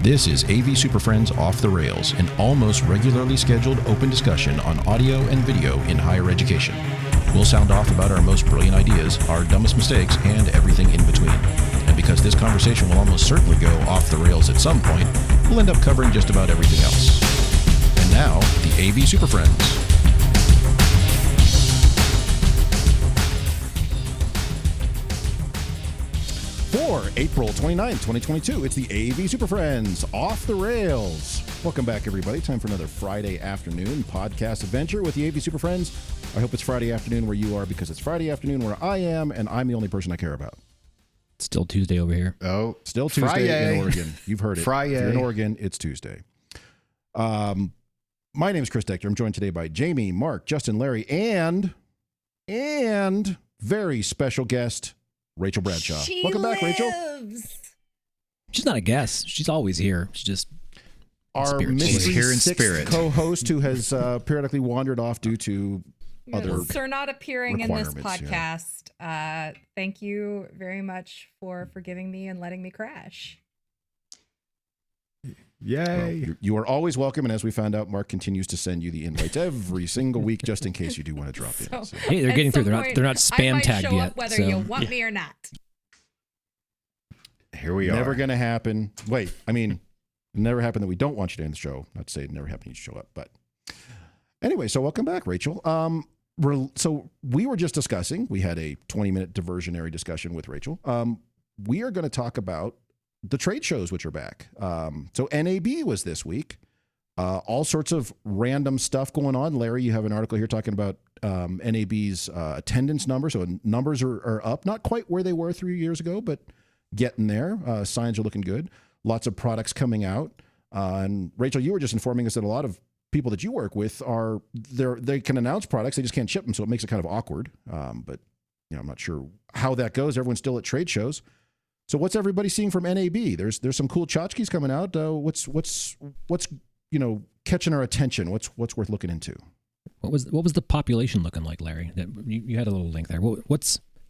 This is AV SuperFriends Off the Rails, an almost regularly scheduled open discussion on audio and video in higher education. We'll sound off about our most brilliant ideas, our dumbest mistakes, and everything in between. And because this conversation will almost certainly go off the rails at some point, we'll end up covering just about everything else. And now, the AV SuperFriends. For April 29th, 2022, it's the AV SuperFriends Off the Rails. Welcome back, everybody. Time for another Friday afternoon podcast adventure with the AV SuperFriends. I hope it's Friday afternoon where you are, because it's Friday afternoon where I am, and I'm the only person I care about. Still Tuesday over here. Oh, still Tuesday Friday. in Oregon. You've heard it. Friday. If you're in Oregon, it's Tuesday. My name is Chris Dector. I'm joined today by Jamie, Mark, Justin, Larry, and very special guest, Rachel Bradshaw. Welcome back, Rachel. She's not a guest. She's always here. She's just our mystery sixth co-host who has periodically wandered off due to other Sir not appearing in this podcast. Yeah. Thank you very much for forgiving me and letting me crash. Yay. Well, you are always welcome, and as we found out, Mark continues to send you the invites every single week just in case you do want to drop in. So. Hey, they're getting through. They're not spam tagged yet. Whether you want me or not. Here we are. Never going to happen. Wait, I mean, it never happened that we don't want you to end the show. Not to say it never happened you show up, but anyway, so welcome back, Rachel. So we were just discussing, we had a 20-minute diversionary discussion with Rachel. We are going to talk about the trade shows, which are back. So NAB was this week. All sorts of random stuff going on. Larry, you have an article here talking about NAB's attendance numbers. So numbers are up, not quite where they were 3 years ago, but getting there. Signs are looking good. Lots of products coming out. And Rachel, you were just informing us that a lot of people that you work with they can announce products, they just can't ship them, so it makes it kind of awkward. But I'm not sure how that goes. Everyone's still at trade shows. So what's everybody seeing from NAB? There's some cool tchotchkes coming out. What's catching our attention? What's worth looking into? What was the population looking like, Larry? You had a little link there.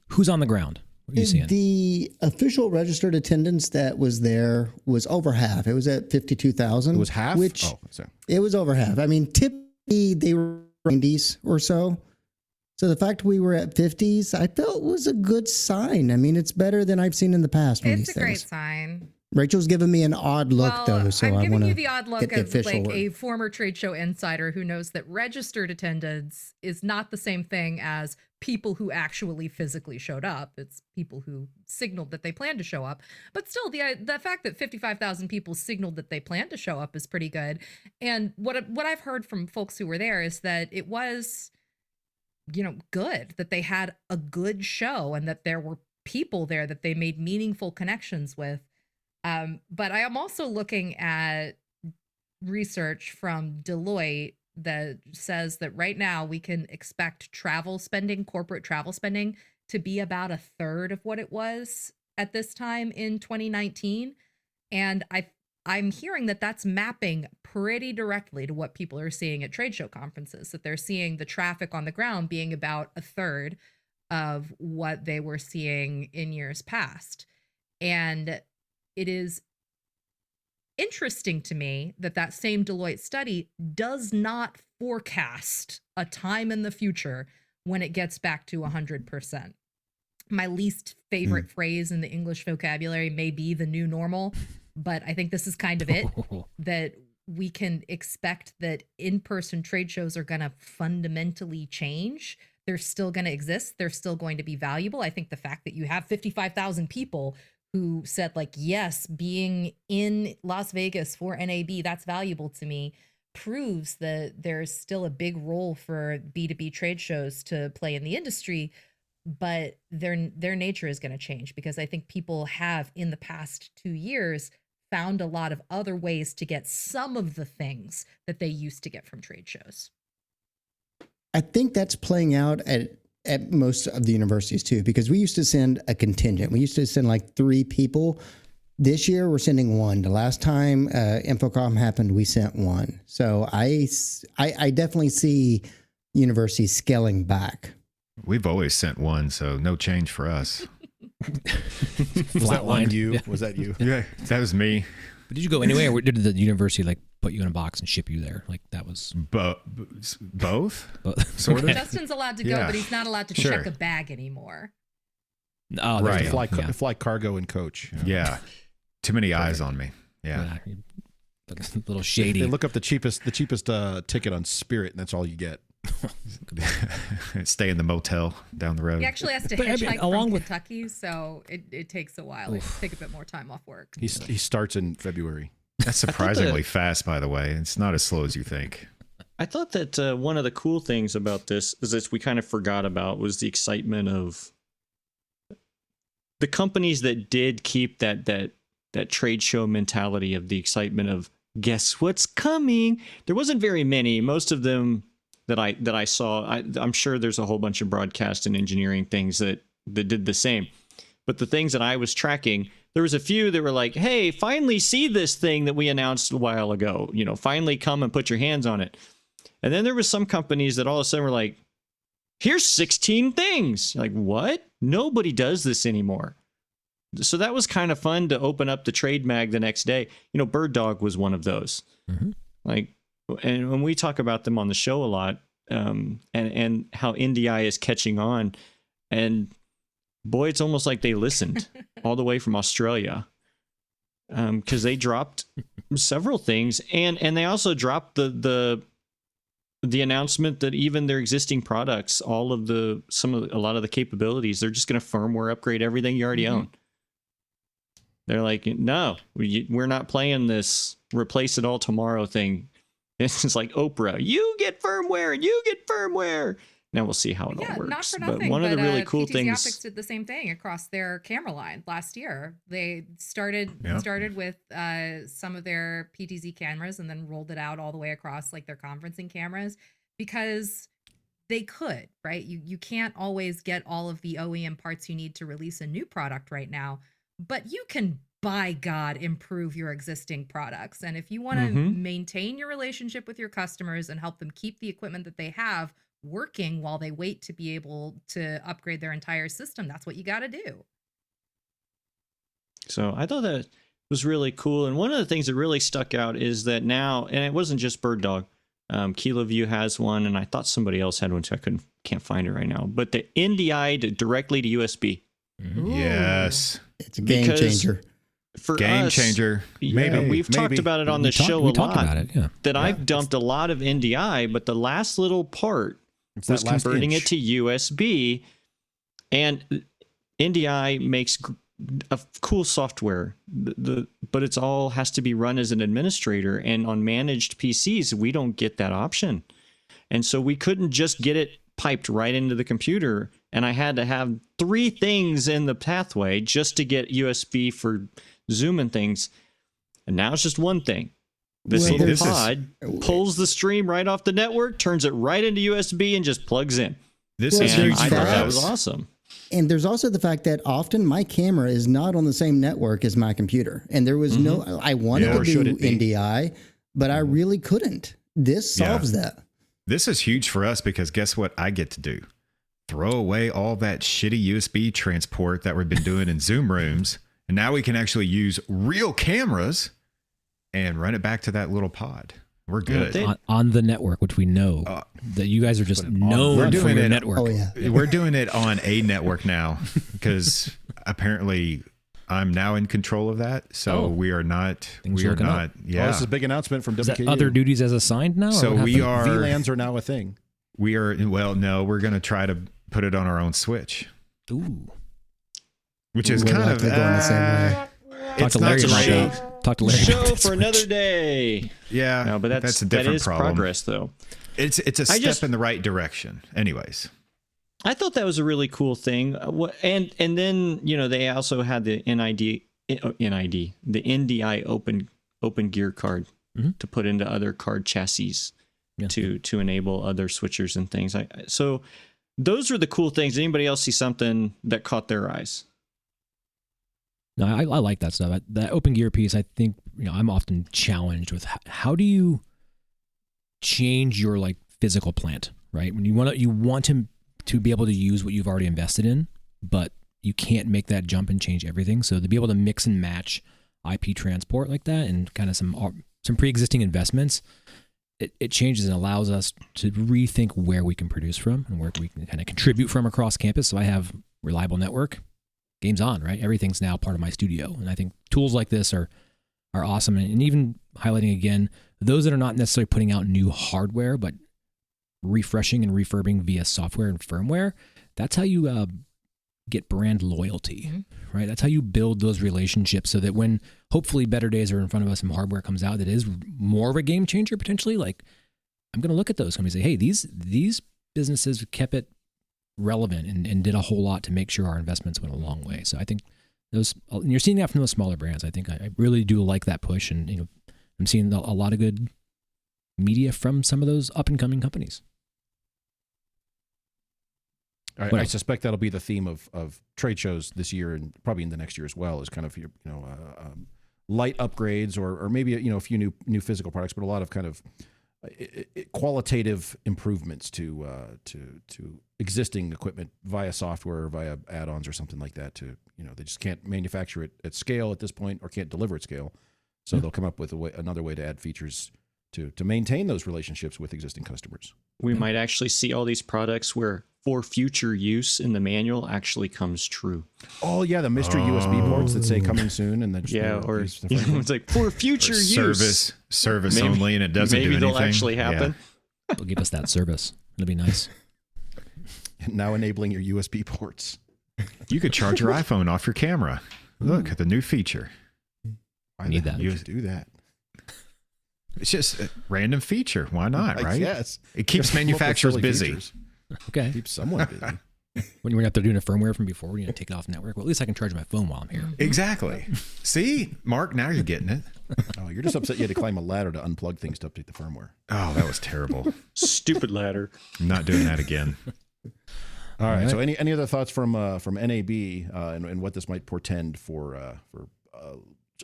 Who's on the ground? What are you seeing? The official registered attendance that was there was over half. It was at 52,000. It was half? It was over half. I mean, typically they were 90s or so. So the fact we were at 50s, I felt was a good sign. I mean, it's better than I've seen in the past. It's a great sign. Rachel's giving me an odd look, though. So I'm I giving want you to the odd look of like a former trade show insider who knows that registered attendance is not the same thing as people who actually physically showed up. It's people who signaled that they plan to show up. But still, the fact that 55,000 people signaled that they plan to show up is pretty good. And what I've heard from folks who were there is that it was, good, that they had a good show and that there were people there that they made meaningful connections with. But I am also looking at research from Deloitte that says that right now we can expect corporate travel spending, to be about a third of what it was at this time in 2019. And I'm hearing that that's mapping pretty directly to what people are seeing at trade show conferences, that they're seeing the traffic on the ground being about a third of what they were seeing in years past. And it is interesting to me that same Deloitte study does not forecast a time in the future when it gets back to 100%. My least favorite phrase in the English vocabulary may be the new normal, but I think this is kind of it, that we can expect that in-person trade shows are going to fundamentally change. They're still going to exist. They're still going to be valuable. I think the fact that you have 55,000 people who said, like, yes, being in Las Vegas for NAB, that's valuable to me, proves that there's still a big role for B2B trade shows to play in the industry, but their nature is going to change, because I think people have in the past 2 years found a lot of other ways to get some of the things that they used to get from trade shows. I think that's playing out at most of the universities too, because we used to send a contingent. We used to send like 3 people. This year we're sending 1. The last time Infocom happened, we sent 1. So I definitely see universities scaling back. We've always sent 1, so no change for us. Was that one you? Yeah. Was that you? Yeah, that was me. But did you go anyway, or did the university like put you in a box and ship you there? Like that was both? sort of. Justin's allowed to go, but he's not allowed to check a bag anymore. Oh, right. Fly cargo and coach. Yeah. Too many eyes on me. Yeah. A little shady. They look up the cheapest ticket on Spirit, and that's all you get. Stay in the motel down the road. He actually has to hitchhike from Kentucky, so it takes a while. It take a bit more time off work. He starts in February. That's surprisingly fast, by the way. It's not as slow as you think. I thought that one of the cool things about this is that we kind of forgot about was the excitement of the companies that did keep that trade show mentality of the excitement of guess what's coming. There wasn't very many. Most of them that I saw, I'm sure there's a whole bunch of broadcast and engineering things that did the same. But the things that I was tracking, there was a few that were like, hey, finally see this thing that we announced a while ago. You know, finally come and put your hands on it. And then there was some companies that all of a sudden were like, here's 16 things. Like, what? Nobody does this anymore. So that was kind of fun to open up the trade mag the next day. You know, Bird Dog was one of those. Mm-hmm. Like, and when we talk about them on the show a lot, and how NDI is catching on, and boy, it's almost like they listened all the way from Australia, because they dropped several things, and they also dropped the announcement that even their existing products, a lot of the capabilities, they're just going to firmware upgrade everything you already own. They're like, no, we're not playing this replace it all tomorrow thing. It's like Oprah, you get firmware and you get firmware. Now we'll see how it all works. Not for nothing, but one of the really cool PTZ things. Optics did the same thing across their camera line last year. They started with some of their PTZ cameras and then rolled it out all the way across like their conferencing cameras because they could, right? You can't always get all of the OEM parts you need to release a new product right now, but you can, by God, improve your existing products. And if you want to maintain your relationship with your customers and help them keep the equipment that they have working while they wait to be able to upgrade their entire system, that's what you got to do. So I thought that was really cool. And one of the things that really stuck out is that now, and it wasn't just Bird Dog, KiloView has one, and I thought somebody else had one too. Can't find it right now. But the NDI directly to USB. Yes. It's a game changer. For game us, changer. We've talked about it on the show a lot. I've dumped a lot of NDI, but the last little part was converting it to USB. And NDI makes a cool software, but it's all has to be run as an administrator. And on managed PCs, we don't get that option. And so we couldn't just get it piped right into the computer. And I had to have 3 things in the pathway just to get USB for Zoom and things. And now it's just one thing. This little pod pulls the stream right off the network, turns it right into USB, and just plugs in. I thought that was awesome. And there's also the fact that often my camera is not on the same network as my computer. And there was I wanted to do NDI, but I really couldn't. This solves that. This is huge for us because guess what I get to do? Throw away all that shitty USB transport that we've been doing in Zoom rooms. And now we can actually use real cameras and run it back to that little pod. We're good. On the network, which we know that you guys are just known for your network. Oh, yeah. We're doing it on a network now because apparently I'm now in control of that. So we are not. Things we are looking not. up. Yeah. This is a big announcement from Is that WKU. other duties as assigned now? So we are. VLANs are now a thing. We are. Well, no, we're going to try to put it on our own switch. Ooh. Which is kind of going the same way. Talk to Larry about that. Talk to Larry Show about for another day. Yeah, no, but that's a different problem. Progress, though. It's a step in the right direction. Anyways, I thought that was a really cool thing. And then they also had the the NDI open gear card to put into other card chassis to enable other switchers and things. So those are the cool things. Did anybody else see something that caught their eyes? No, I like that stuff. That open gear piece, I think, I'm often challenged with how do you change your physical plant, right? When you want to be able to use what you've already invested in, but you can't make that jump and change everything. So to be able to mix and match IP transport like that, and kind of some pre-existing investments, it changes and allows us to rethink where we can produce from and where we can kind of contribute from across campus. So I have reliable network, game's on, right? Everything's now part of my studio. And I think tools like this are awesome. And even highlighting again, those that are not necessarily putting out new hardware, but refreshing and refurbing via software and firmware, that's how you get brand loyalty, right? That's how you build those relationships so that when hopefully better days are in front of us and hardware comes out that is more of a game changer potentially, like I'm going to look at those companies and say, hey, these businesses kept it relevant and did a whole lot to make sure our investments went a long way. So I think those, and you're seeing that from those smaller brands. I think I really do like that push, and I'm seeing a lot of good media from some of those up and coming companies. I suspect that'll be the theme of trade shows this year and probably in the next year as well, is kind of your light upgrades or maybe a few new physical products, but a lot of kind of qualitative improvements to existing equipment via software or via add-ons or something like that. They just can't manufacture it at scale at this point or can't deliver at scale, so they'll come up with another way to add features to maintain those relationships with existing customers. We might actually see all these products where for future use in the manual actually comes true. Oh yeah, the mystery USB ports that say coming soon, and then it's like for future use, service maybe, only, and it doesn't do anything. Maybe they'll actually happen. Yeah. They'll give us that service. It'll be nice. And now enabling your USB ports. You could charge your iPhone off your camera. Look at the new feature. I need that. You do that. It's just a random feature. Why not, right? Yes. It keeps manufacturers busy. Features. Okay. Keeps someone busy. When you're after doing a firmware from before, we're going to take it off network. Well, at least I can charge my phone while I'm here. Exactly. See, Mark, now you're getting it. Oh, you're just upset you had to climb a ladder to unplug things to update the firmware. Oh, that was terrible. Stupid ladder. I'm not doing that again. All right. So any other thoughts from NAB and what this might portend for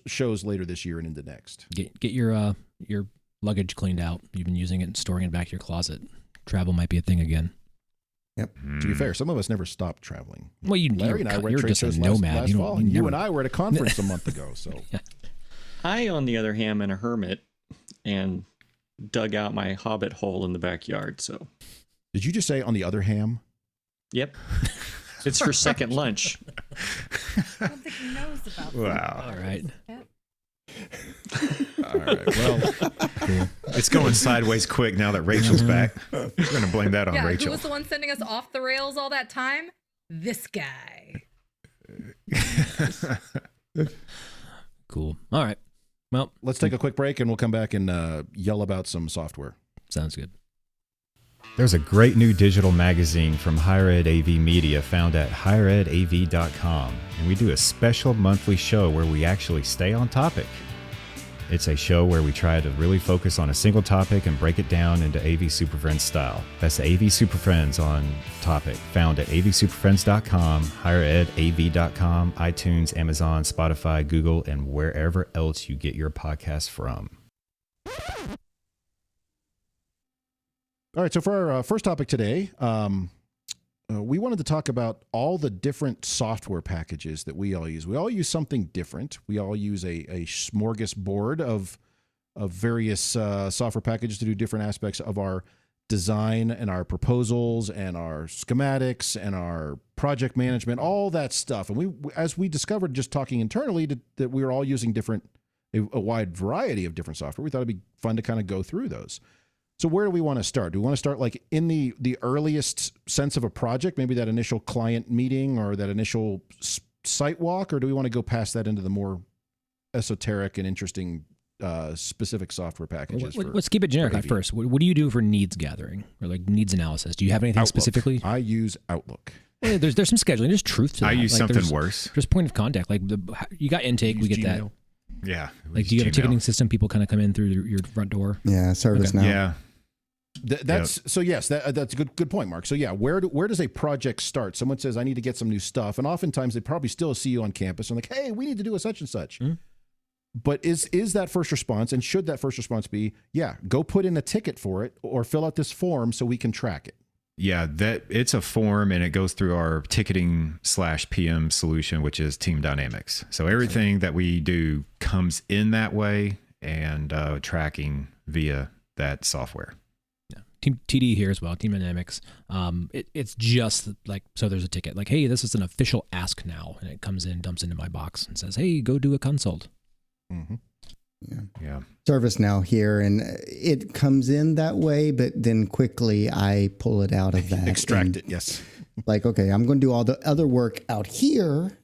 shows later this year and into next? Get your luggage cleaned out. You've been using it and storing it back to your closet. Travel might be a thing again. Yep. To be fair, some of us never stopped traveling. Well, Larry and I were at trade shows last fall. You and I were at a conference a month ago. So, yeah. I, on the other hand, am a hermit and dug out my hobbit hole in the backyard. So, did you just say on the other ham? Yep. It's for second lunch. I don't think he knows about that. Wow. All right. All right. Well, cool. It's going sideways quick now that Rachel's back. We're going to blame that on Rachel. Who was the one sending us off the rails all that time? This guy. Cool. All right. Well, let's take a quick break and we'll come back and yell about some software. Sounds good. There's a great new digital magazine from Higher Ed AV Media found at higheredav.com, and we do a special monthly show where we actually stay on topic. It's a show where we try to really focus on a single topic and break it down into AV SuperFriends style. That's the AV SuperFriends on topic, found at avsuperfriends.com, higheredav.com, iTunes, Amazon, Spotify, Google, and wherever else you get your podcasts from. All right, so for our first topic today, we wanted to talk about all the different software packages that we all use. We all use something different. We all use a smorgasbord of various software packages to do different aspects of our design and our proposals and our schematics and our project management, all that stuff. And as we discovered just talking internally that we were all using a wide variety of different software, we thought it'd be fun to kind of go through those. So where do we want to start? Do we want to start like in the earliest sense of a project, maybe that initial client meeting or that initial site walk, or do we want to go past that into the more esoteric and interesting specific software packages? Let's keep it generic at first. What do you do for needs gathering or like needs analysis? Do you have anything Outlook. Specifically? I use Outlook. Well, there's some scheduling. There's truth to that. I use like, something worse. There's point of contact. Like you got intake, we get Gmail. that. Yeah. Like, do you have a ticketing system? People kind of come in through your front door. Yeah, ServiceNow. Okay. Yeah. So yes, that's a good point, Mark. So yeah, where does a project start? Someone says, I need to get some new stuff. And oftentimes they probably still see you on campus and like, hey, we need to do a such and such. Mm-hmm. But is that first response, and should that first response be, yeah, go put in a ticket for it or fill out this form so we can track it? Yeah, that it's a form and it goes through our ticketing/PM solution, which is Team Dynamics. So everything that we do comes in that way and tracking via that software. Yeah. Team TD here as well, Team Dynamics. It's just like, so there's a ticket like, hey, this is an official ask now. And it comes in, dumps into my box and says, hey, go do a consult. Mm-hmm. Yeah. ServiceNow here, and it comes in that way, but then quickly I pull it out of that. Extract it, yes. Like, okay, I'm going to do all the other work out here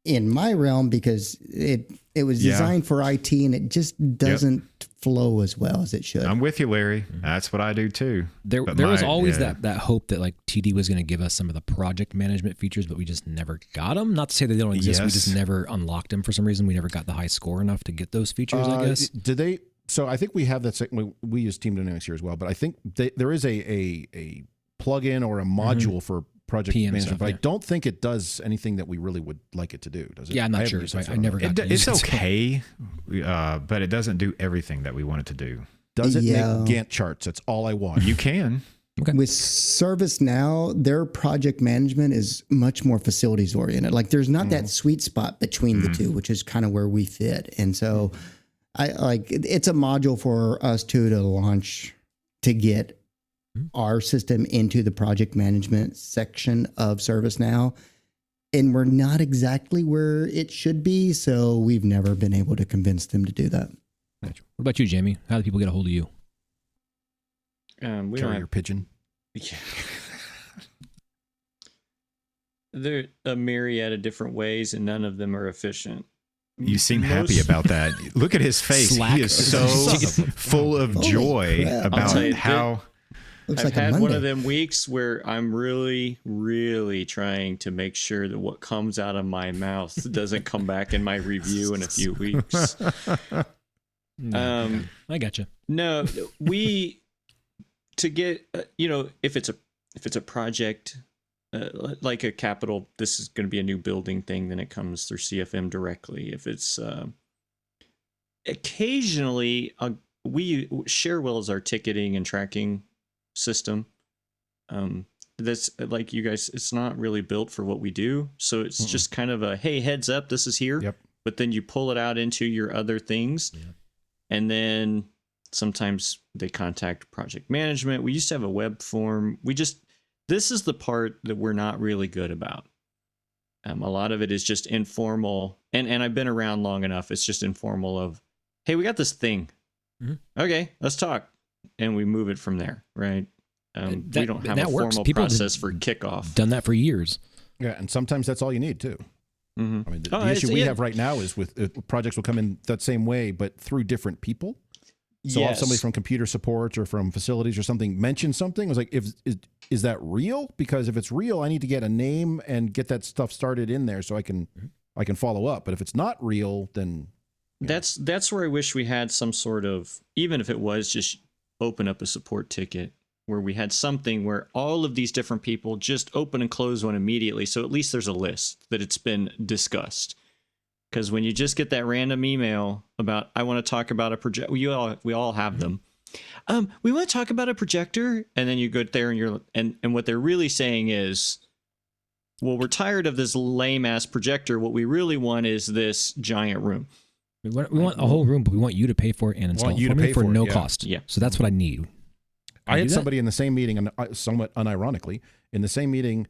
in my realm because it was designed for IT and it just doesn't flow as well as it should. I'm with you, Larry. That's what I do too. There was always that hope that like TD was going to give us some of the project management features, but we just never got them. Not to say that they don't exist. Yes. We just never unlocked them for some reason. We never got the high score enough to get those features, I guess. Did they? So I think we have that. We use Team Dynamics here as well, but I think there is a plugin or a module for project PM management, stuff, but I yeah. don't think it does anything that we really would like it to do, does it? Yeah, I'm not I sure. haven't So used it, I never got to use It's it. okay, but it doesn't do everything that we want it to do. Does it Yeah. make Gantt charts? That's all I want. You can. With ServiceNow, their project management is much more facilities oriented. Like there's not that sweet spot between the two, which is kind of where we fit. And so it's a module for us to launch to get our system into the project management section of ServiceNow. And we're not exactly where it should be. So we've never been able to convince them to do that. What about you, Jamie? How do people get a hold of you? We don't Carrier have. pigeon. Yeah. There are a myriad of different ways, and none of them are efficient. You seem happy about that. Look at his face. Slack. He is so full of Holy joy crap. I'll about tell you, how. Looks I've like a had Monday. one of them weeks where I'm really, really trying to make sure that what comes out of my mouth doesn't come back in my review in a few weeks. I gotcha. No, to get if it's a project like a capital, this is going to be a new building thing, then it comes through CFM directly. If it's occasionally we Sharewell is our ticketing and tracking system. That's like you guys, it's not really built for what we do, so it's just kind of a hey, heads up, this is here. Yep. But then you pull it out into your other things. Yeah. And then sometimes they contact project management. We used to have a web form. This is the part that we're not really good about. A lot of it is just informal. And I've been around long enough. It's just informal of, hey, we got this thing. Mm-hmm. Okay, let's talk. And we move it from there, right? We don't have a that works. formal People process for kickoff. Done that for years. Yeah, and sometimes that's all you need too. Mm-hmm. I mean, the issue we have right now is with projects will come in that same way, but through different people. So I'll have somebody from computer support or from facilities or something mention something. I was like, is that real? Because if it's real, I need to get a name and get that stuff started in there so I can follow up. But if it's not real, then that's where I wish we had some sort of, even if it was just open up a support ticket where we had something where all of these different people just open and close one immediately. So at least there's a list that it's been discussed. Because when you just get that random email about, I want to talk about a project, we all have them. We want to talk about a projector, and then you go there and what they're really saying is, well, we're tired of this lame ass projector. What we really want is this giant room. We want a whole room, but we want you to pay for it and install you it to for me pay for for it, no yeah. cost. Yeah. So that's what I need. I had do that? somebody in the same meeting, and somewhat unironically, in the same meeting,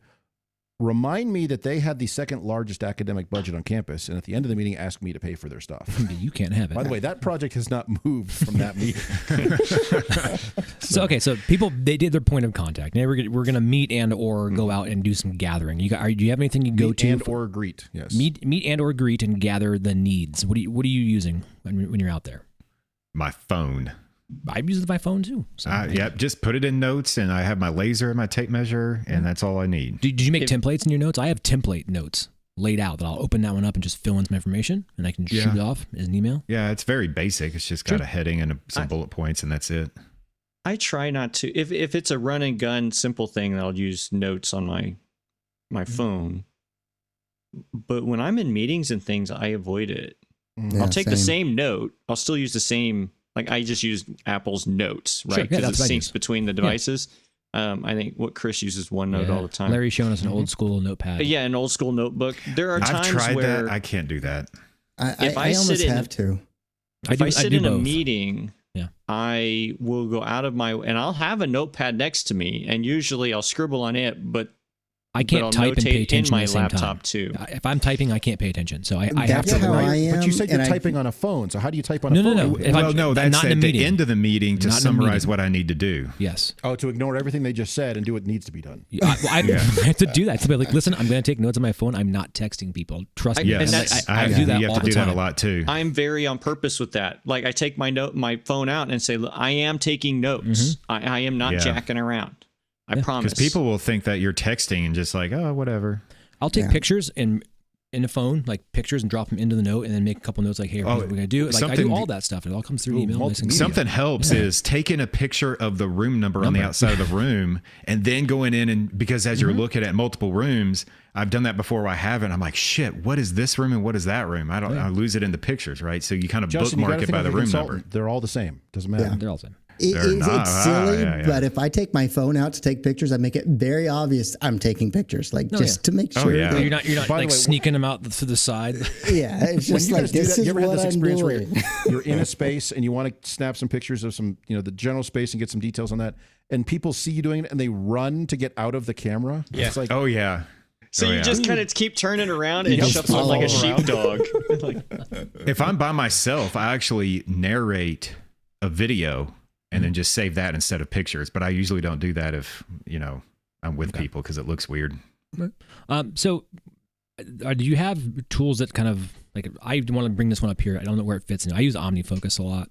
remind me that they had the second largest academic budget on campus, and at the end of the meeting, ask me to pay for their stuff. You can't have it. By the way, that project has not moved from that meeting. So people, they did their point of contact. Now we're going to meet and or go out and do some gathering. Do you have anything you go Meet to and or greet? Yes. meet and or greet and gather the needs? What are you using when you're out there? My phone. I use my phone too. So, Yep, just put it in notes, and I have my laser and my tape measure, and that's all I need. Did you make templates in your notes? I have template notes laid out that I'll open that one up and just fill in some information, and I can shoot it off as an email. Yeah, it's very basic. It's just got a heading and some bullet points, and that's it. I try not to, if it's a run and gun simple thing, I'll use notes on my phone. But when I'm in meetings and things, I avoid it. Yeah, I'll take the same note. I'll still use the same, like I just use Apple's notes, right? Sure, yeah, Because that's it what I syncs use. between the devices. I think what Chris uses OneNote all the time. Larry's showing us an old school notepad. Yeah, an old school notebook. There are times I've tried where that. I can't do that. I almost have to. If I sit in a meeting, yeah, I will go out of my, and I'll have a notepad next to me, and usually I'll scribble on it, but I can't type and pay attention in my at the same laptop time. too. If I'm typing, I can't pay attention. So I have That's to. how I am. But you said you're and typing on a phone. So how do you type on a phone? No. Well, no, that's not in at a the meeting. end of the meeting to Not in a summarize meeting. what I need to do. Yes. Oh, to ignore everything they just said and do what needs to be done. I have to do that. So like, listen, I'm going to take notes on my phone. I'm not texting people. Trust me. Yes, and I do that you all have to the do time. that a lot too. I'm very on purpose with that. Like I take my phone out and say, look, I am taking notes. I am not jacking around. I promise. Because people will think that you're texting and just like, oh, whatever. I'll take pictures in the phone, like pictures, and drop them into the note, and then make a couple notes like, hey, what we're going to do. Like I do all that stuff. It all comes through email. multimedia. Something helps is taking a picture of the room number on the outside of the room and then going in and because as you're looking at multiple rooms, I've done that before I haven't. I'm like, shit, what is this room and what is that room? I lose it in the pictures, right? So you kind of Justin, bookmark it by the room number. They're all the same. Doesn't matter. Yeah, they're all the same. It's silly, but if I take my phone out to take pictures, I make it very obvious I'm taking pictures, like to make sure. yeah. that- You're not By the like way, sneaking them out to the side. Yeah, it's When just you like guys do this that, is you ever had what this I'm experience where doing. you're in a space and you want to snap some pictures of some, the general space and get some details on that, and people see you doing it and they run to get out of the camera? Yeah. It's like, Oh, yeah. So you just kind of keep turning around and Yep. shuffle it like a Follow sheepdog. If I'm by myself, I actually narrate a video and then just save that instead of pictures. But I usually don't do that if, I'm with people because it looks weird. So do you have tools that kind of like, I want to bring this one up here. I don't know where it fits in. I use OmniFocus a lot,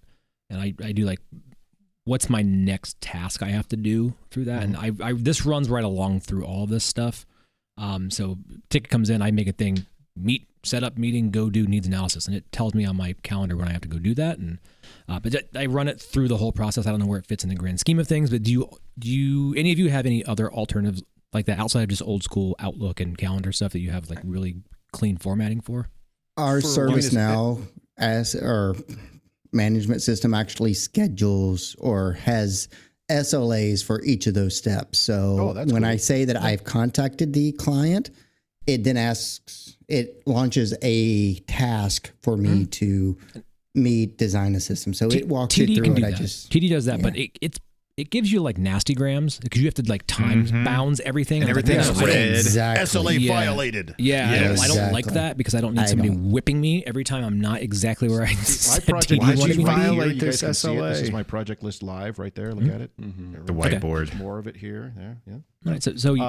and I do like, what's my next task I have to do through that? And I this runs right along through all this stuff. So ticket comes in, I make a thing, set up meeting, go do needs analysis, and it tells me on my calendar when I have to go do that. And but I run it through the whole process. I don't know where it fits in the grand scheme of things, but do you any of you have any other alternatives like that outside of just old school Outlook and calendar stuff that you have like really clean formatting for? Our ServiceNow as our management system actually schedules or has SLAs for each of those steps. So when I say that I've contacted the client, it then it launches a task for me to design a system. So it walks you through it. TD does that, but it gives you like nasty grams because you have to like time bounds everything. And everything's red. Exactly. SLA violated. Yeah, Yes. I don't like that because I don't need somebody whipping me every time I'm not exactly where I My said project TD Why'd wanted you me to be. violate You guys this can see it. This SLA? is my project list live right there. Look at it. The whiteboard. More of it here. There. Yeah. All right, so you,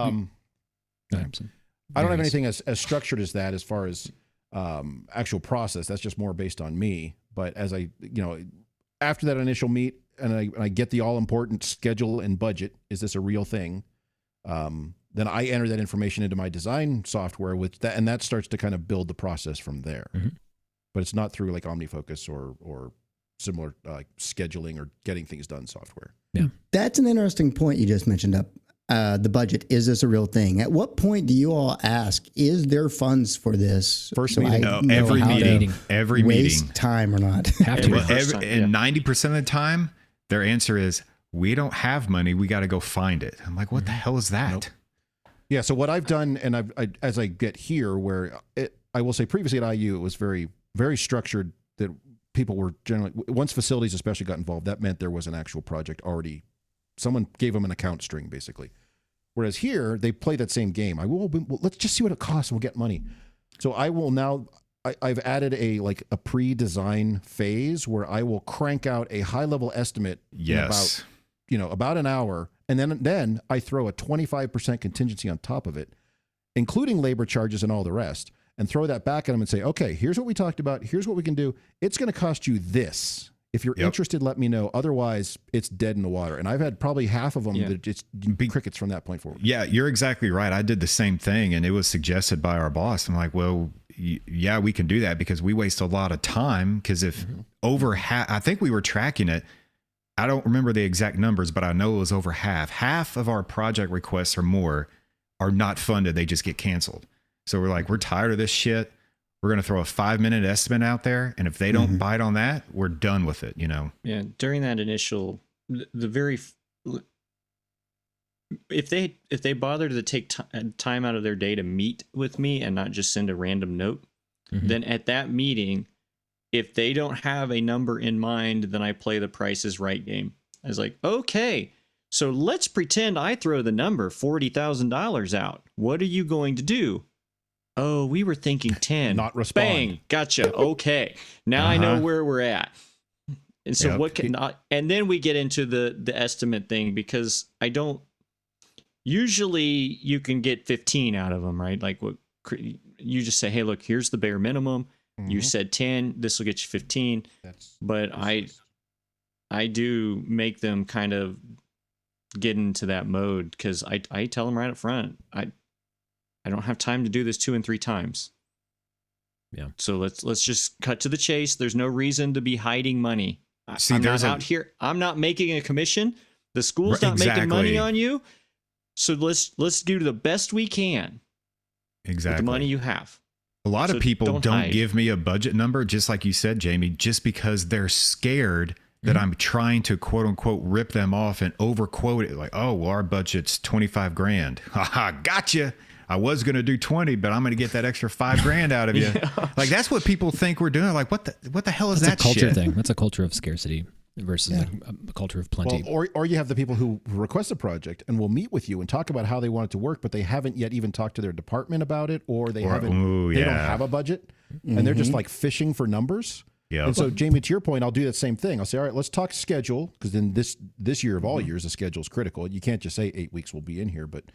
I don't have anything as structured as that as far as actual process. That's just more based on me. But as I, after that initial meet and I get the all important schedule and budget, is this a real thing? Then I enter that information into my design software and that starts to kind of build the process from there. But it's not through like OmniFocus or similar scheduling or getting things done software. Yeah. That's an interesting point you just mentioned up. The budget. Is this a real thing? At what point do you all ask, is there funds for this? First So meeting. I know Every how to meeting. Every waste meeting. time or not. have to. And 90% of the time, their answer is, we don't have money. We got to go find it. I'm like, what the hell is that? Nope. Yeah. So what I've done, and as I get here, where I will say previously at IU, it was very, very structured that people were generally, once facilities especially got involved, that meant there was an actual project already. Someone gave them an account string basically. Whereas here, they play that same game. Let's just see what it costs and we'll get money. So I will now, I've added a pre-design phase where I will crank out a high-level estimate Yes. in about an hour. And then I throw a 25% contingency on top of it, including labor charges and all the rest, and throw that back at them and say, okay, here's what we talked about. Here's what we can do. It's going to cost you this. If you're interested, let me know. Otherwise, it's dead in the water. And I've had probably half of them that it's big crickets from that point forward. Yeah, you're exactly right. I did the same thing, and it was suggested by our boss. I'm like, well, yeah, we can do that because we waste a lot of time. Because if over half, I think we were tracking it. I don't remember the exact numbers, but I know it was over half. Half of our project requests or more are not funded. They just get canceled. So we're like, we're tired of this shit. We're going to throw a 5-minute estimate out there. And if they don't bite on that, we're done with it, Yeah. During that initial, the very if they bother to take time out of their day to meet with me and not just send a random note, then at that meeting, if they don't have a number in mind, then I play the Price is Right game. I was like, okay, so let's pretend I throw the number $40,000 out. What are you going to do? Oh, we were thinking 10. Not respond. Bang, gotcha. Okay, now I know where we're at. And so what can and then we get into the estimate thing, because I don't usually you can get 15 out of them, right? Like what you just say, hey, look, here's the bare minimum. You said 10, this will get you 15. But I do make them kind of get into that mode, because I tell them right up front, I don't have time to do this 2 and 3 times. Yeah. So let's just cut to the chase. There's no reason to be hiding money. See, I'm not out here. I'm not making a commission. The school's not making money on you. So let's do the best we can. Exactly. With the money you have. A lot of people don't hide. give me a budget number, just like you said, Jamie, just because they're scared that I'm trying to quote unquote rip them off and overquote it. Like, oh, well, our budget's 25 grand. Haha, gotcha. I was going to do 20, but I'm going to get that extra $5,000 out of you. Like, that's what people think we're doing. Like, what the hell is that's that a culture shit? thing. That's a culture of scarcity versus a culture of plenty. Well, or you have the people who request a project and will meet with you and talk about how they want it to work, but they haven't yet even talked to their department about it, or they don't have a budget, and they're just like fishing for numbers. Yeah. And so, Jamie, to your point, I'll do that same thing. I'll say, all right, let's talk schedule, because in this year of all years, the schedule is critical. You can't just say 8 weeks will be in here, but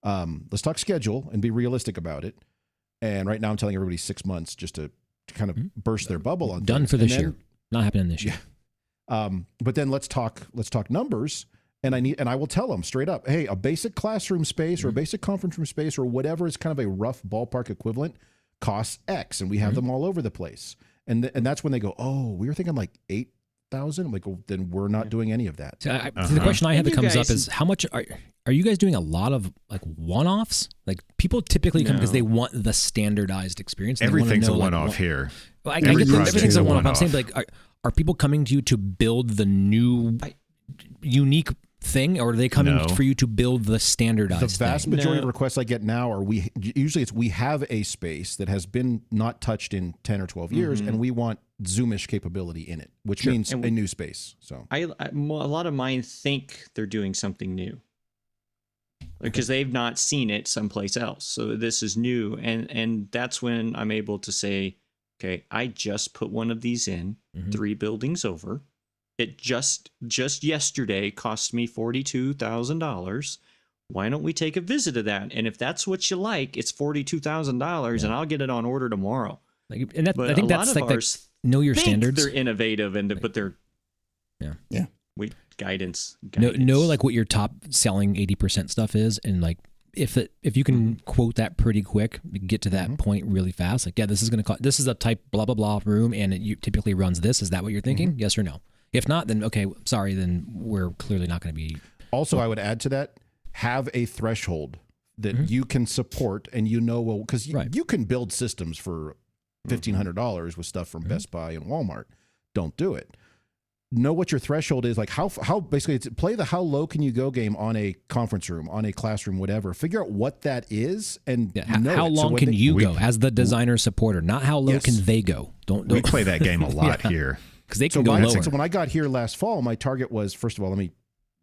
let's talk schedule and be realistic about it. And right now, I'm telling everybody 6 months, just to kind of burst their bubble on done things. for this year, not happening this year. But then let's talk numbers, and I will tell them straight up, hey, a basic classroom space or a basic conference room space or whatever is kind of a rough ballpark equivalent costs X, and we have them all over the place. And that's when they go, oh, we were thinking like 8,000. I'm like, well, then we're not doing any of that. So the question I have that comes up is, how much are you guys doing a lot of like one-offs? Like, people typically come because they want the standardized experience. Everything's a one-off here. Well, I get that everything's a one-off. I'm saying, like, are people coming to you to build the new unique thing, or are they coming for you to build the standardized The vast thing? majority of requests I get now are we have a space that has been not touched in 10 or 12 years, and we want Zoomish capability in it, which means a new space. So a lot of mine think they're doing something new, because they've not seen it someplace else. So this is new, and that's when I'm able to say, okay, I just put one of these in 3 buildings over. It just yesterday cost me $42,000. Why don't we take a visit of that? And if that's what you like, it's $42,000, and I'll get it on order tomorrow. I think that's like know your standards. They're innovative and but they're guidance. Know like what your top selling 80% stuff is, and like if you can quote that pretty quick, get to that point really fast. Like, this is going to cost. This is a type blah blah blah room, and it typically runs this. Is that what you're thinking? Yes or no? If not, then okay, sorry, then we're clearly not going to be. Also, I would add to that, have a threshold that you can support, and because you can build systems for $1,500 with stuff from Best Buy and Walmart. Don't do it. Know what your threshold is. Like how basically it's play the how low can you go game on a conference room, on a classroom, whatever. Figure out what that is, and how long can you go as the designer supporter, not how low can they go. Don't we play that game a lot here. Because they can go lower. So when I got here last fall, my target was, first of all, let me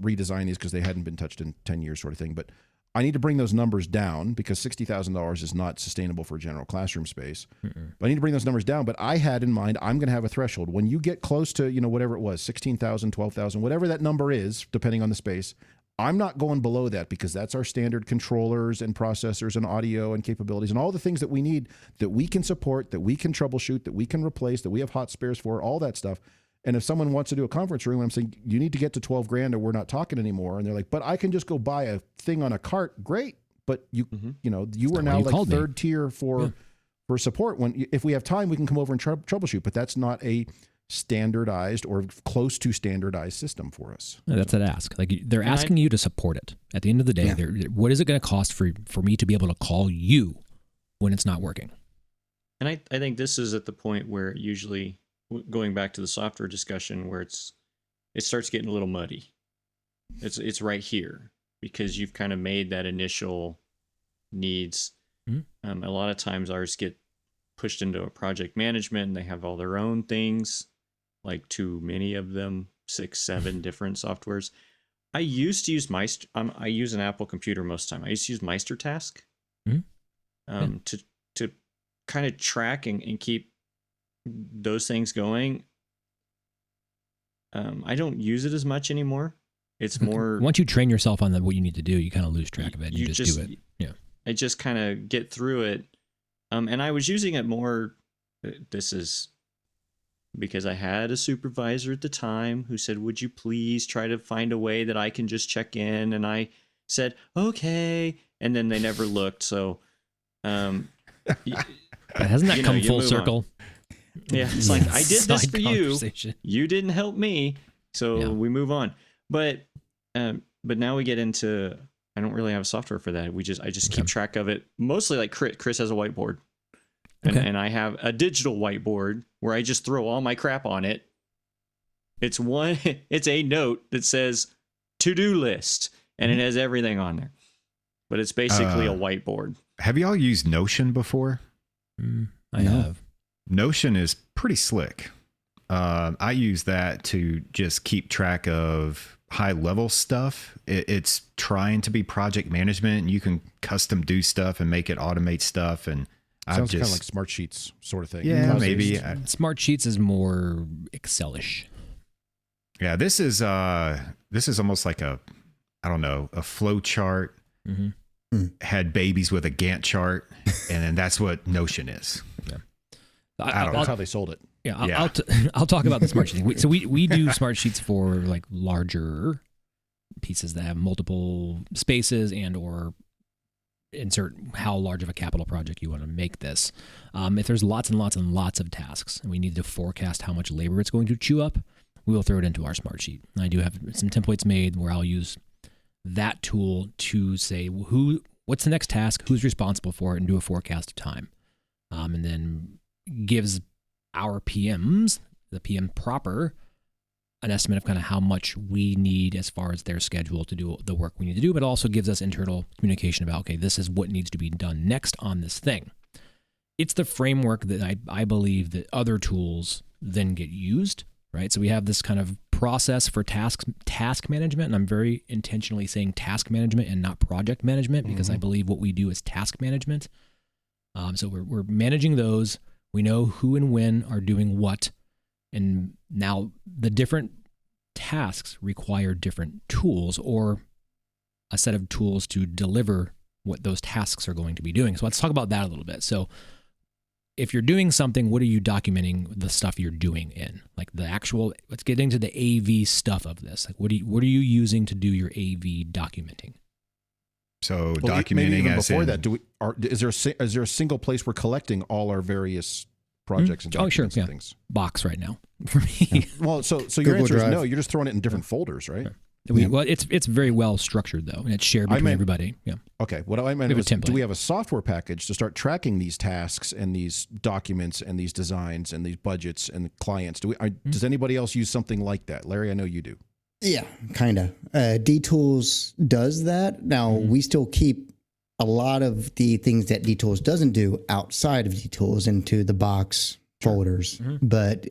redesign these because they hadn't been touched in 10 years, sort of thing. But I need to bring those numbers down because $60,000 is not sustainable for a general classroom space. But I need to bring those numbers down. But I had in mind, I'm going to have a threshold. When you get close to, whatever it was, 16,000, 12,000, whatever that number is, depending on the space, I'm not going below that, because that's our standard controllers and processors and audio and capabilities and all the things that we need, that we can support, that we can troubleshoot, that we can replace, that we have hot spares for, all that stuff. And if someone wants to do a conference room, I'm saying, you need to get to 12 grand or we're not talking anymore. And they're like, but I can just go buy a thing on a cart. Great. But you are now like third tier for support. If we have time, we can come over and troubleshoot, but that's not a standardized or close to standardized system for us. No, that's an ask. Like, they're asking you to support it. At the end of the day, what is it going to cost for me to be able to call you when it's not working? And I think this is at the point where usually, going back to the software discussion, where it starts getting a little muddy. It's right here, because you've kind of made that initial needs. A lot of times ours get pushed into a project management and they have all their own things, like too many of them, 6, 7 different softwares. I used to use I use an Apple computer most of the time. I used to use MeisterTask to kind of track and keep those things going. I don't use it as much anymore. It's more once you train yourself on what you need to do, you kind of lose track of it. You just do it. Yeah. I just kind of get through it. And I was using it more. This is because I had a supervisor at the time who said, "Would you please try to find a way that I can just check in?" And I said, "Okay." And then they never looked. So, hasn't that come full circle? Yeah, it's like I did this for you. You didn't help me, so we move on. But now we get into I don't really have a software for that. I just keep track of it. Mostly like Chris has a whiteboard, and I have a digital whiteboard where I just throw all my crap on it. It's a note that says to-do list, and it has everything on there. But it's basically a whiteboard. Have y'all used Notion before? I have. Notion is pretty slick. I use that to just keep track of high level stuff. It's trying to be project management, and you can custom do stuff and make it automate stuff. And sounds kind of like Smart Sheets sort of thing. Yeah, maybe. Smart Sheets is more Excel-ish. Yeah, this is almost like a Flowchart. Had babies with a Gantt chart, and then that's what Notion is. Yeah. I don't know. That's how they sold it. Yeah, I'll talk about the smart sheets. So we do smart sheets for like larger pieces that have multiple spaces and or insert how large of a capital project you want to make this. If there's lots and lots and lots of tasks and we need to forecast how much labor it's going to chew up, we will throw it into our smart sheet. And I do have some templates made where I'll use that tool to say what's the next task, who's responsible for it, and do a forecast of time. And then gives our PMs, the PM proper, an estimate of kind of how much we need as far as their schedule to do the work we need to do, but also gives us internal communication about, okay, this is what needs to be done next on this thing. It's the framework that I believe that other tools then get used, right? So we have this kind of process for task management, and I'm very intentionally saying task management and not project management because I believe what we do is task management. So we're managing those. We know who and when are doing what. And now the different tasks require different tools or a set of tools to deliver what those tasks are going to be doing. So let's talk about that a little bit. So if you're doing something, what are you documenting the stuff you're doing in? Like the actual, let's get into the AV stuff of this. Like what are you using to do your AV documenting? So well, documenting maybe even as before in, that, is there a single place we're collecting all our various projects and documents and things? Box right now for me. Well, so your answer is no. You're just throwing it in different folders, right? Well, it's very well structured though, and it's shared between everybody. Yeah. Okay. What I meant was, do we have a software package to start tracking these tasks and these documents and these designs and these budgets and the clients? Does anybody else use something like that? Larry, I know you do. Yeah, kind of. D-Tools does that. Now, we still keep a lot of the things that D-Tools doesn't do outside of D-Tools into the box folders. But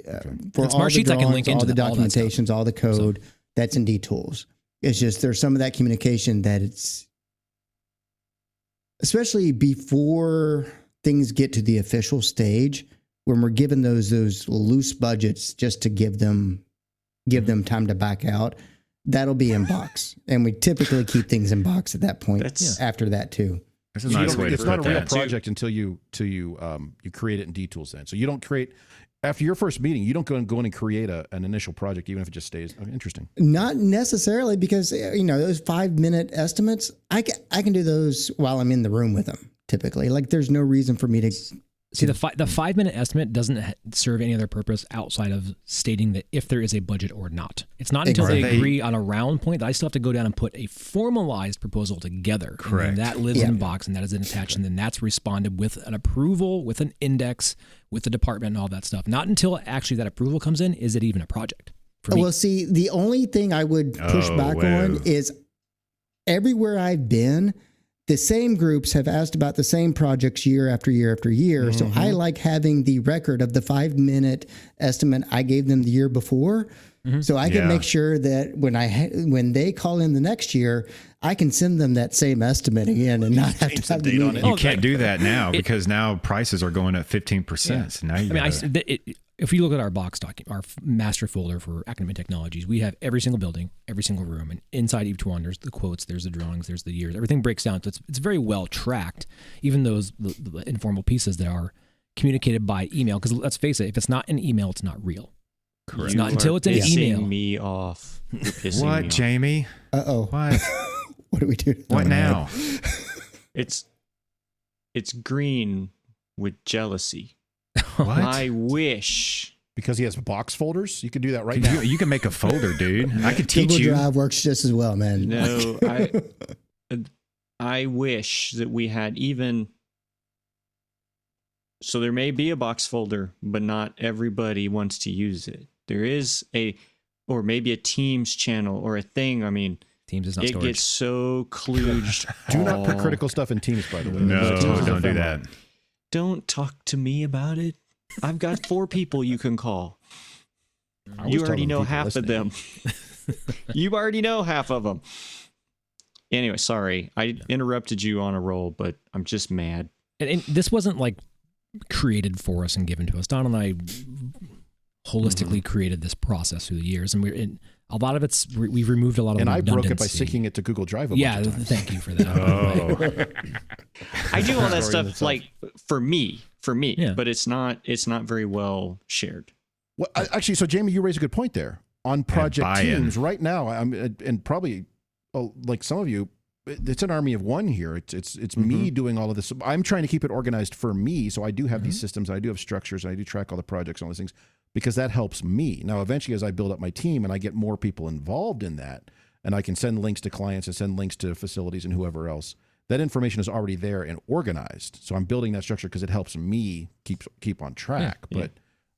for all the drawings, all the documentations, all the code, that's in D-Tools. It's just there's some of that communication that it's, especially before things get to the official stage, when we're given those loose budgets just to give them time to back out, that'll be in box. And we typically keep things in box at that point. After that too. That's a nice way to put that. It's not a real project until you create it in D-Tools then. So you don't create, after your first meeting, you don't go in and create an initial project, even if it just stays. Interesting. Not necessarily, because those 5-minute estimates, I can do those while I'm in the room with them. Typically, like there's no reason for me to see the 5-minute estimate doesn't serve any other purpose outside of stating that if there is a budget or not. It's not until they agree on a round point that I still have to go down and put a formalized proposal together. Correct. And that lives in box, and that is attached, and then that's responded with an approval, with an index, with the department and all that stuff. Not until actually that approval comes in is it even a project for me. Well, see, the only thing I would push back on is everywhere I've been, the same groups have asked about the same projects year after year after year. So I like having the record of the 5-minute estimate I gave them the year before. So I can make sure that when they call in the next year, I can send them that same estimate again and not have to have the date on meeting. You can't do that now because now prices are going up 15%. So now If you look at our box document, our master folder for academic technologies, we have every single building, every single room, and inside each one, there's the quotes, there's the drawings, there's the years. Everything breaks down. So it's very well tracked, even those the informal pieces that are communicated by email. Because let's face it, if it's not an email, it's not real. Correct. It's not until it's an email. Me off. You're pissing what, me off. Jamie? Uh-oh. What? What do we do? What now? It's green with jealousy. What? I wish. Because he has box folders? You can do that right now. You can make a folder, dude. I could teach Google you. Drive works just as well, man. No, I wish that we had even. So there may be a box folder, but not everybody wants to use it. There is or maybe a Teams channel or a thing. I mean, Teams is not it storage. gets so kludged. Do not put critical stuff in Teams, by the way. No, Teams is don't do ephemeral. that. Don't talk to me about it. I've got 4 people you can call. I always You tell already them know people half listening. of them. You already know half of them. Anyway, sorry. I interrupted you on a roll, but I'm just mad. And this wasn't like created for us and given to us. Don and I holistically created this process through the years, and a lot of it's we've removed a lot of. And the I broke it by redundancy. syncing it to Google Drive. A Yeah, bunch of times. thank you for that. I do all that Story in stuff itself. like for me, Yeah. but it's not very well shared. Well, actually, so Jamie, you raise a good point there on project buy-in. teams right now. And probably like some of you, it's an army of one here. It's me doing all of this. I'm trying to keep it organized for me. So I do have these systems. I do have structures. And I do track all the projects and all these things because that helps me. Now, eventually, as I build up my team and I get more people involved in that, and I can send links to clients and send links to facilities and whoever else, that information is already there and organized. So I'm building that structure because it helps me keep on track. Yeah, yeah. But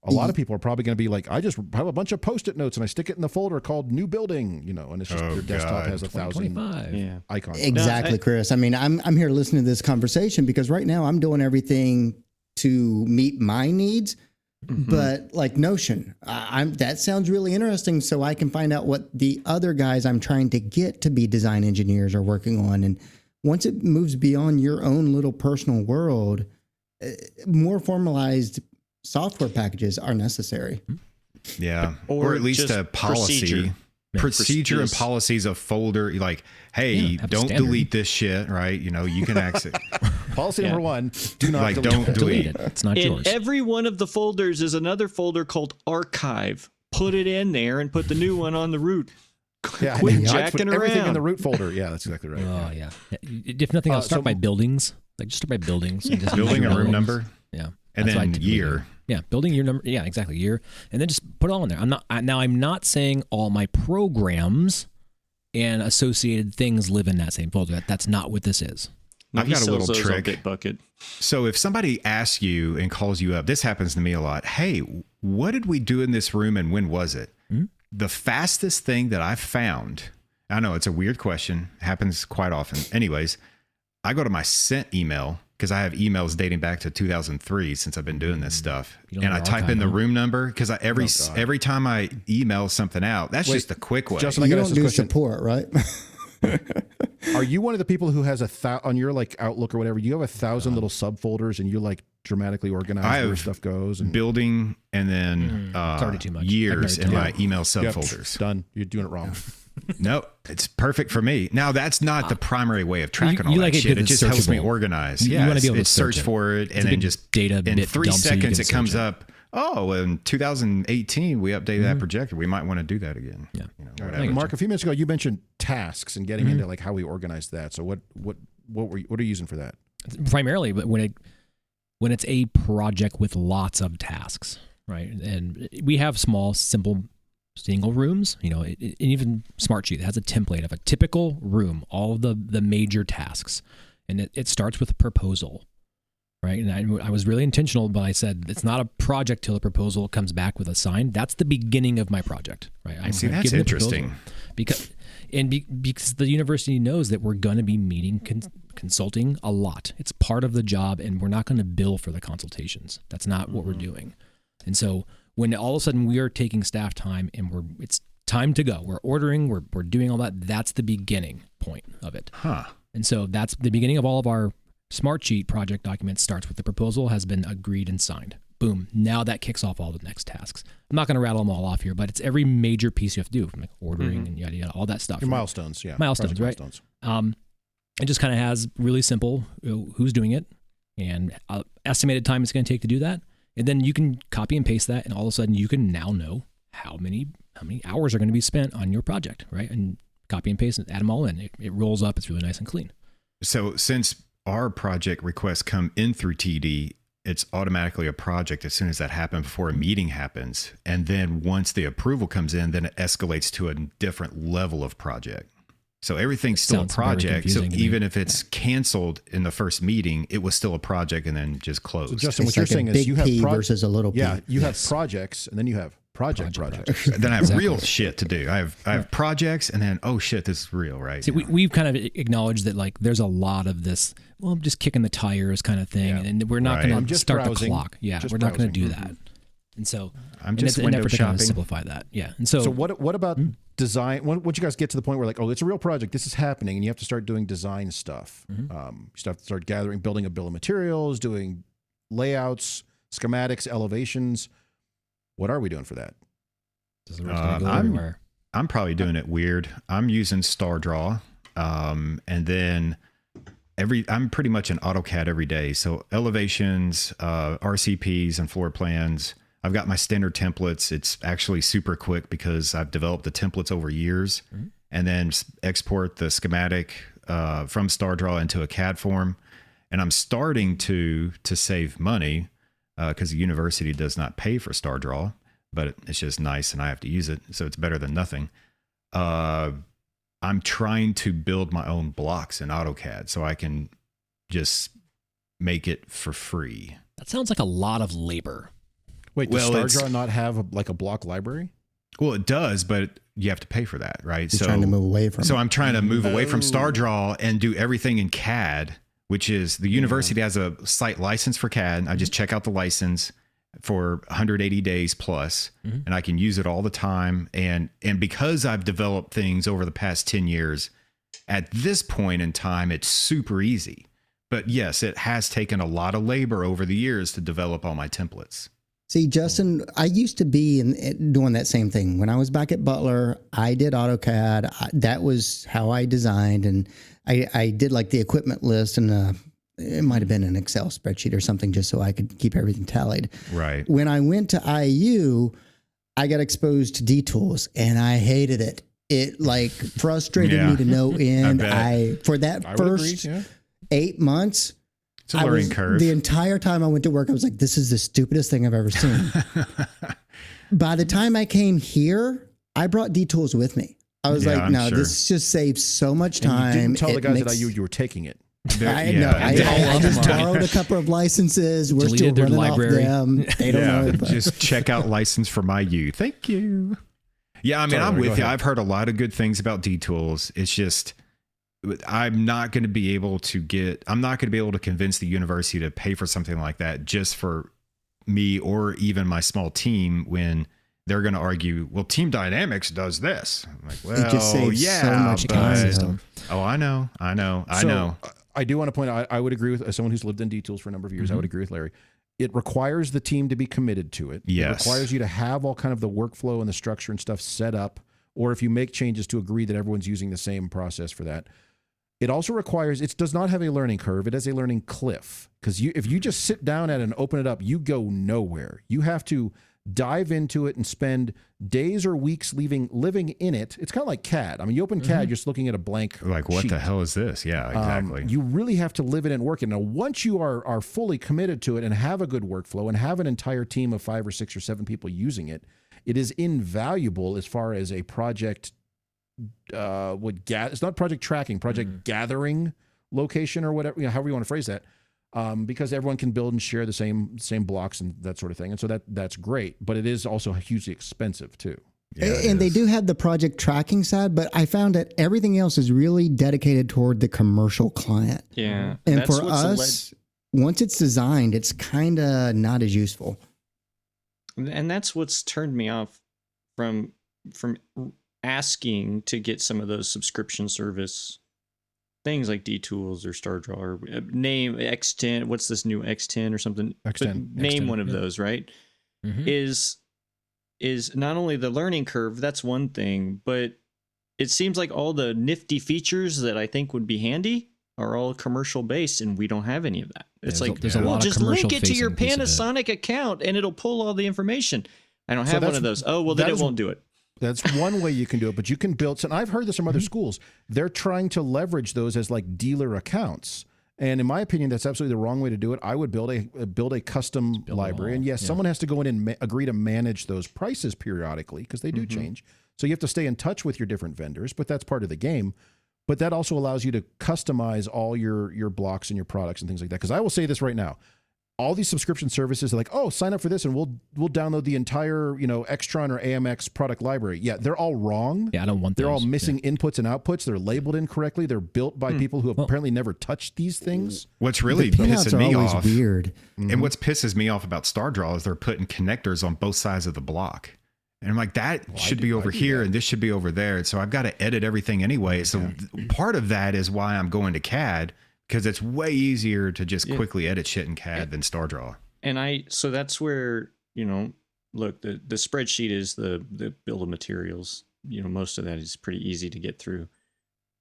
a lot of people are probably going to be like, I just have a bunch of Post-it notes and I stick it in the folder called new building, and it's just Oh, your desktop God. has 1,000 25. Yeah. icons. Exactly, Chris. I mean, I'm here listening to this conversation because right now I'm doing everything to meet my needs. But like Notion, that sounds really interesting. So I can find out what the other guys I'm trying to get to be design engineers are working on. And once it moves beyond your own little personal world, more formalized software packages are necessary. Yeah. Or Or at least just a policy. Procedure and Yes. policies of folder, like, hey, have a don't standard. delete this shit, right? You can access it. Policy Yeah. number 1, do not Like, delete don't that. Delete delete. it. It's not In yours. every one of the folders is another folder called archive. Put it in there and put the new one on the root. Yeah, Quit I put jacking everything in around. the root folder. Yeah, that's exactly right. Oh yeah. If nothing else, start so- by buildings. Like just start by buildings. And just Building use a room buildings. number Yeah. and That's what I then typically year. do. Yeah, building year number. Yeah, exactly, year, and then just put it all in there. I'm not saying all my programs and associated things live in that same folder. That's not what this is. I've He got a sells little those on trick. Bitbucket. So if somebody asks you and calls you up, this happens to me a lot. Hey, what did we do in this room and when was it? The fastest thing that I've found, I know it's a weird question, happens quite often. Anyways, I go to my sent email because I have emails dating back to 2003 since I've been doing this stuff. You don't And I have type archive, in the huh? room number because God. every time I email something out, that's Wait, just a quick way. Justin, I You got to don't ask do this question. support, right? Are you one of the people who has on your like Outlook or whatever, you have 1,000 little subfolders and you like dramatically organize I where have stuff goes? And Building and then already too much. years I've in never my done email Yep, subfolders. done. You're doing it wrong. No, it's perfect for me. Now that's not the primary way of tracking all you that like it shit. 'cause It just it's helps me searchable. organize. You Yeah, wanna be able to it's search search it. for it It's a and then big just data in bit 3 dump so you seconds can it comes search it. up. Oh, in 2018 we updated that projector. We might want to do that again. Yeah. Whatever. Mark, a few minutes ago, you mentioned tasks and getting into like how we organize that. So what are you using for that? Primarily, but when it's a project with lots of tasks, right? And we have small, simple single rooms, and even Smartsheet has a template of a typical room, all of the major tasks. And it starts with a proposal, right? And I was really intentional, but I said it's not a project till the proposal comes back with a sign. That's the beginning of my project, right? I See, give that's the interesting. proposal because the university knows that we're going to be meeting consulting a lot. It's part of the job, and we're not going to bill for the consultations. That's not what we're doing. And so when all of a sudden we are taking staff time and it's time to go, we're ordering, we're doing all that. That's the beginning point of it. Huh. And so that's the beginning of all of our Smartsheet project documents. Starts with the proposal has been agreed and signed. Boom. Now that kicks off all the next tasks. I'm not going to rattle them all off here, but it's every major piece you have to do, from like ordering and yada, yada, all that stuff. Your right? milestones, yeah. Milestones, right? Milestones. It just kind of has really simple who's doing it and estimated time it's going to take to do that. And then you can copy and paste that, and all of a sudden you can now know how many hours are going to be spent on your project, right? And copy and paste and add them all in. It rolls up. It's really nice and clean. So since our project requests come in through TD, it's automatically a project as soon as that happens before a meeting happens. And then once the approval comes in, then it escalates to a different level of project. So everything's still a project. So even if it's canceled in the first meeting, it was still a project and then just closed. So Justin, It's what like you're a saying is big you have P versus a little P. Yeah, you have projects, and then you have projects. Then I have real shit to do. I have projects, and then, oh shit, this is real, right? See, we've kind of acknowledged that like there's a lot of this, well, I'm just kicking the tires kind of thing. Yeah. And we're not Right. going to start browsing. the clock. Yeah, Just we're not going to browsing. do that. And so I'm just in an window effort to kind of shopping. simplify that. Yeah. And so, So what about design? Once you guys get to the point where like, oh, it's a real project, this is happening, and you have to start doing design stuff. You have to start building a bill of materials, doing layouts, schematics, elevations. What are we doing for that? this is where it's going to go everywhere. I'm probably doing it weird. I'm using StarDraw, and then I'm pretty much in AutoCAD every day. So elevations, RCPs, and floor plans. I've got my standard templates. It's actually super quick because I've developed the templates over years, and then export the schematic from StarDraw into a CAD form. And I'm starting to save money because the university does not pay for StarDraw, but it's just nice and I have to use it. So it's better than nothing. I'm trying to build my own blocks in AutoCAD so I can just make it for free. That sounds like a lot of labor. Wait, does Well, StarDraw not have a block library? Well, it does, but you have to pay for that, right? He's trying to move away from So it. I'm trying to move away from StarDraw and do everything in CAD, which is the university has a site license for CAD. I just check out the license for 180 days plus, and I can use it all the time. And because I've developed things over the past 10 years, at this point in time, it's super easy. But yes, it has taken a lot of labor over the years to develop all my templates. See, Justin, I used to be doing that same thing. When I was back at Butler, I did AutoCAD. That was how I designed. And I did like the equipment list, and it might have been an Excel spreadsheet or something just so I could keep everything tallied. Right. When I went to IU, I got exposed to D-Tools, and I hated it. It like frustrated me to no end. For that first 8 months, It's a learning curve. the entire time I went to work, I was like, this is the stupidest thing I've ever seen. By the time I came here, I brought D-Tools with me. I was like, no, this just saves so much time. And you didn't tell the guys at IU you were taking it. I know. I just borrowed a couple of licenses. We're still Deleted their running library. off them. They don't know it. But. Just check out license for my U. Thank you. Yeah, I mean, I'm with you. I've heard a lot of good things about D-Tools. It's just, I'm not going to be able to convince the university to pay for something like that just for me or even my small team when they're going to argue, well, Team Dynamics does this. I'm like, well, it just saves so much time. Oh, I know. I do want to point out, I would agree with, as someone who's lived in D-Tools for a number of years, I would agree with Larry. It requires the team to be committed to it. Yes. It requires you to have all kind of the workflow and the structure and stuff set up, or if you make changes, to agree that everyone's using the same process for that. It also requires, it does not have a learning curve. It has a learning cliff. Because if you just sit down at it and open it up, you go nowhere. You have to dive into it and spend days or weeks living in it. It's kind of like CAD. I mean, you open CAD, you're just looking at a blank Like, what sheet. the hell is this? Yeah, exactly. You really have to live it and work it. Now, once you are fully committed to it and have a good workflow and have an entire team of 5 or 6 or 7 people using it, it is invaluable as far as a project. It's not project tracking, project gathering location or whatever, however you want to phrase that. because everyone can build and share the same blocks and that sort of thing. And so that's great, but it is also hugely expensive too. Yeah, and they do have the project tracking side, but I found that everything else is really dedicated toward the commercial client. Yeah. And that's for what's us, once it's designed, it's kind of not as useful. And that's what's turned me off from asking to get some of those subscription service things like DTools or StarDraw or name X10. What's this new X10 or something? X10. But name X10, one of yeah. those, right? Mhm. Is not only the learning curve, that's one thing, but it seems like all the nifty features that I think would be handy are all commercial based, and we don't have any of that. It's There's a- like, there's a well, lot of just link commercial it to your facing piece of it. Panasonic account and it'll pull all the information. I don't So have one that's- of those. Oh, well, then that it is- won't do it. That's one way you can do it, but you can build. And I've heard this from other schools. They're trying to leverage those as like dealer accounts. And in my opinion, that's absolutely the wrong way to do it. I would build a custom build it library. all, And yes, yeah. someone has to go in and agree to manage those prices periodically because they do change. So you have to stay in touch with your different vendors, but that's part of the game. But that also allows you to customize all your blocks and your products and things like that. Because I will say this right now. All these subscription services are like, oh, sign up for this and we'll download the entire, Extron or AMX product library. Yeah, they're all wrong. Yeah, I don't want They're all those. missing inputs and outputs. They're labeled incorrectly. They're built by people who have apparently never touched these things. What's really the pinouts pissing are me always off, weird. and what pisses me off about StarDraw is they're putting connectors on both sides of the block. And I'm like, that should be over here and this should be over there. And so I've got to edit everything anyway. So part of that is why I'm going to CAD, because it's way easier to just quickly edit shit in CAD than StarDraw. And so that's where, look, the spreadsheet is the bill of materials. Most of that is pretty easy to get through.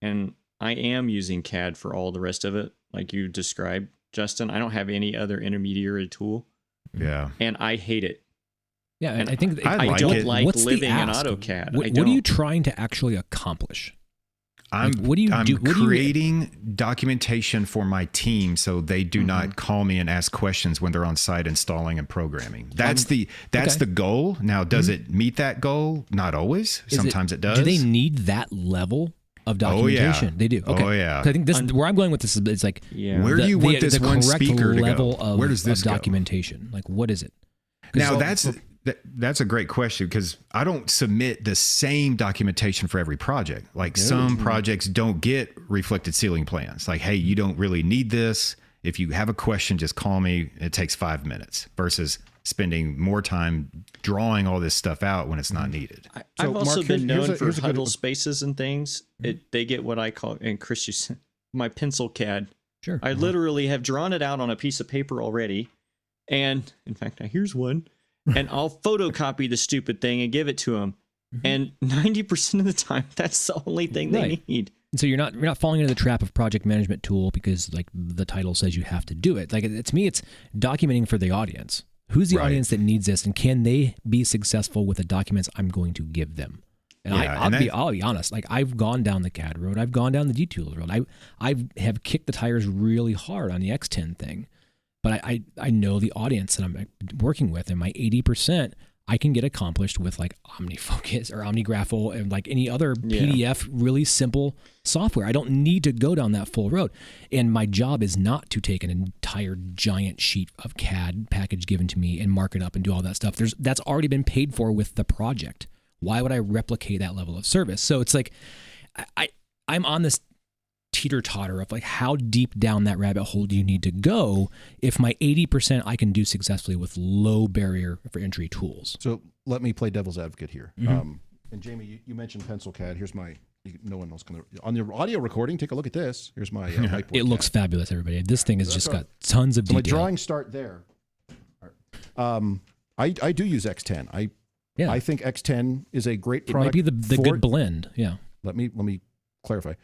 And I am using CAD for all the rest of it, like you described, Justin. I don't have any other intermediary tool, Yeah. and I hate it. Yeah, and I think I like don't it. like what's the living in ask? AutoCAD. What are you trying to actually accomplish? I'm what do you do? What do you- creating documentation for my team so they do not call me and ask questions when they're on site installing and programming. That's the goal. Now, does it meet that goal? Not always. Sometimes it does. Do they need that level of documentation? Oh, yeah. They do. Okay. Oh, yeah. 'Cause I think this where I'm going with this is it's like Where do you want this one correct speaker to level go? of, Where does this of go? documentation? Like what is it? Now that's a great question because I don't submit the same documentation for every project. Like some projects don't get reflected ceiling plans. Like, hey, you don't really need this. If you have a question, just call me. It takes 5 minutes versus spending more time drawing all this stuff out when it's not needed. I've also Mark, been here's known a for good- huddle spaces and things. They get what I call, and Chris, you said, my pencil CAD. Sure. I literally have drawn it out on a piece of paper already. And in fact, here's one. And I'll photocopy the stupid thing and give it to them. And 90% of the time, that's the only thing they Right. need. And so you're not falling into the trap of project management tool because like the title says you have to do it. Like to me, it's documenting for the audience. Who's the Right. audience that needs this, and can they be successful with the documents I'm going to give them? And Yeah, I'll be honest. Like I've gone down the CAD road, I've gone down the DTools road. I have kicked the tires really hard on the X10 thing, but I know the audience that I'm working with, and my 80% I can get accomplished with like OmniFocus or OmniGraffle and like any other PDF, really simple software. I don't need to go down that full road. And my job is not to take an entire giant sheet of CAD package given to me and mark it up and do all that stuff. That's already been paid for with the project. Why would I replicate that level of service? So it's like I'm on this teeter-totter of like how deep down that rabbit hole do you need to go if my 80% I can do successfully with low barrier for entry tools. So let me play devil's advocate here. And Jamie, you mentioned pencil CAD. Here's my. No one else can. On your audio recording, take a look at this. Here's my whiteboard. It looks CAD. fabulous, everybody. This thing has just got tons of So my detail. drawings start there. I do use X10. I think X10 is a great It product. might be the good blend. Yeah. Let me clarify.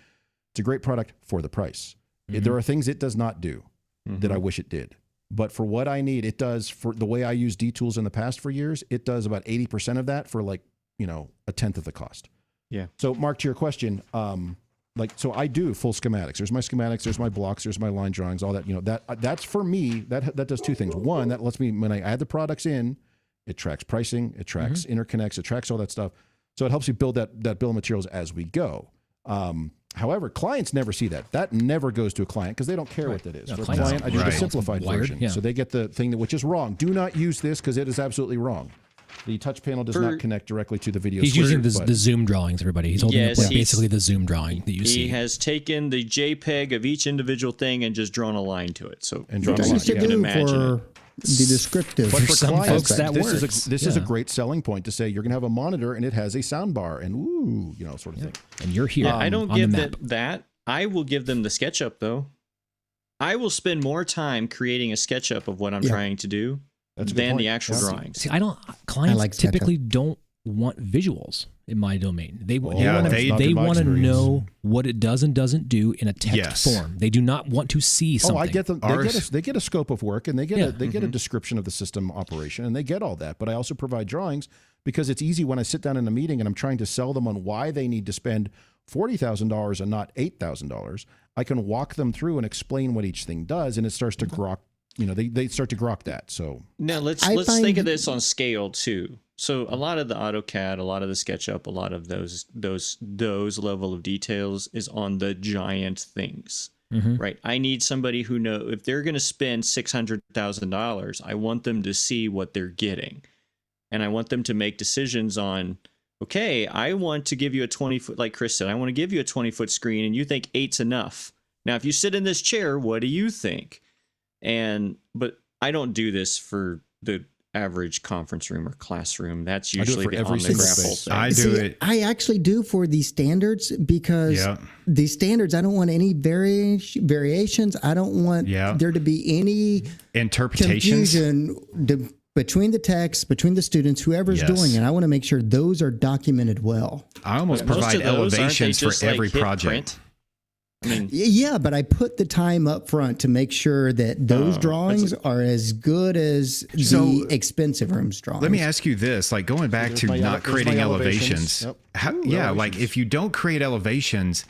It's a great product for the price. There are things it does not do that I wish it did. But for what I need, it does. For the way I use DTools in the past for years, it does about 80% of that for like, a tenth of the cost. Yeah. So Mark, to your question, so I do full schematics. There's my schematics, there's my blocks, there's my line drawings, all that, that's for me, that does two things. One, that lets me, when I add the products in, it tracks pricing, it tracks interconnects, it tracks all that stuff. So it helps you build that bill of materials as we go. However, clients never see that. That never goes to a client because they don't care what that is. No, For a clients client, I do the right. simplified Wired, version. yeah. So they get the thing which is wrong. Do not use this because it is absolutely wrong. The touch panel does not connect directly to the video. He's switcher, using the Zoom drawings, everybody. He's holding up Yes, basically the Zoom drawing that you see. He has taken the JPEG of each individual thing and just drawn a line to it. So And drawn Which a I line, used to yeah. do imagine for the descriptive. But for some clients, folks, that this works. is a great selling point to say you're going to have a monitor and it has a sound bar and ooh, sort of thing. And you're here. I don't on give the map. that. I will give them the SketchUp though. I will spend more time creating a SketchUp of what I'm trying to do That's a good than point. the actual Yeah. drawings. See, clients like typically don't want visuals in my domain. They want they to experience. know what it does and doesn't do in a text Yes. form. They do not want to see something. Oh, I get them. They get a scope of work and they get Yeah. a description of the system operation and they get all that. But I also provide drawings because it's easy when I sit down in a meeting and I'm trying to sell them on why they need to spend $40,000 and not $8,000. I can walk them through and explain what each thing does, and it starts to grok. They start to grok that. So Now let's think of this on scale too. So a lot of the AutoCAD, a lot of the SketchUp, a lot of those level of details is on the giant things, right? I need somebody who if they're going to spend $600,000, I want them to see what they're getting, and I want them to make decisions on. Okay, I want to give you a 20-foot, like Chris said, I want to give you a 20-foot screen, and you think 8's enough. Now, if you sit in this chair, what do you think? But I don't do this for the average conference room or classroom. That's usually for the every on the single grapple space. thing. I do it. I actually do for the standards because the standards, I don't want any variations. I don't want there to be any Interpretations. confusion between the text, between the students, whoever's doing it. I want to make sure those are documented well. I almost Most provide of those, aren't they elevations for just, like, every hit project. print? I mean, Yeah, but I put the time up front to make sure that those drawings are as good as the expensive rooms drawings. Let me ask you this, like going back There's to my not there's my creating elevations. elevations. Yep. Ooh, Like elevations. if you don't create elevations,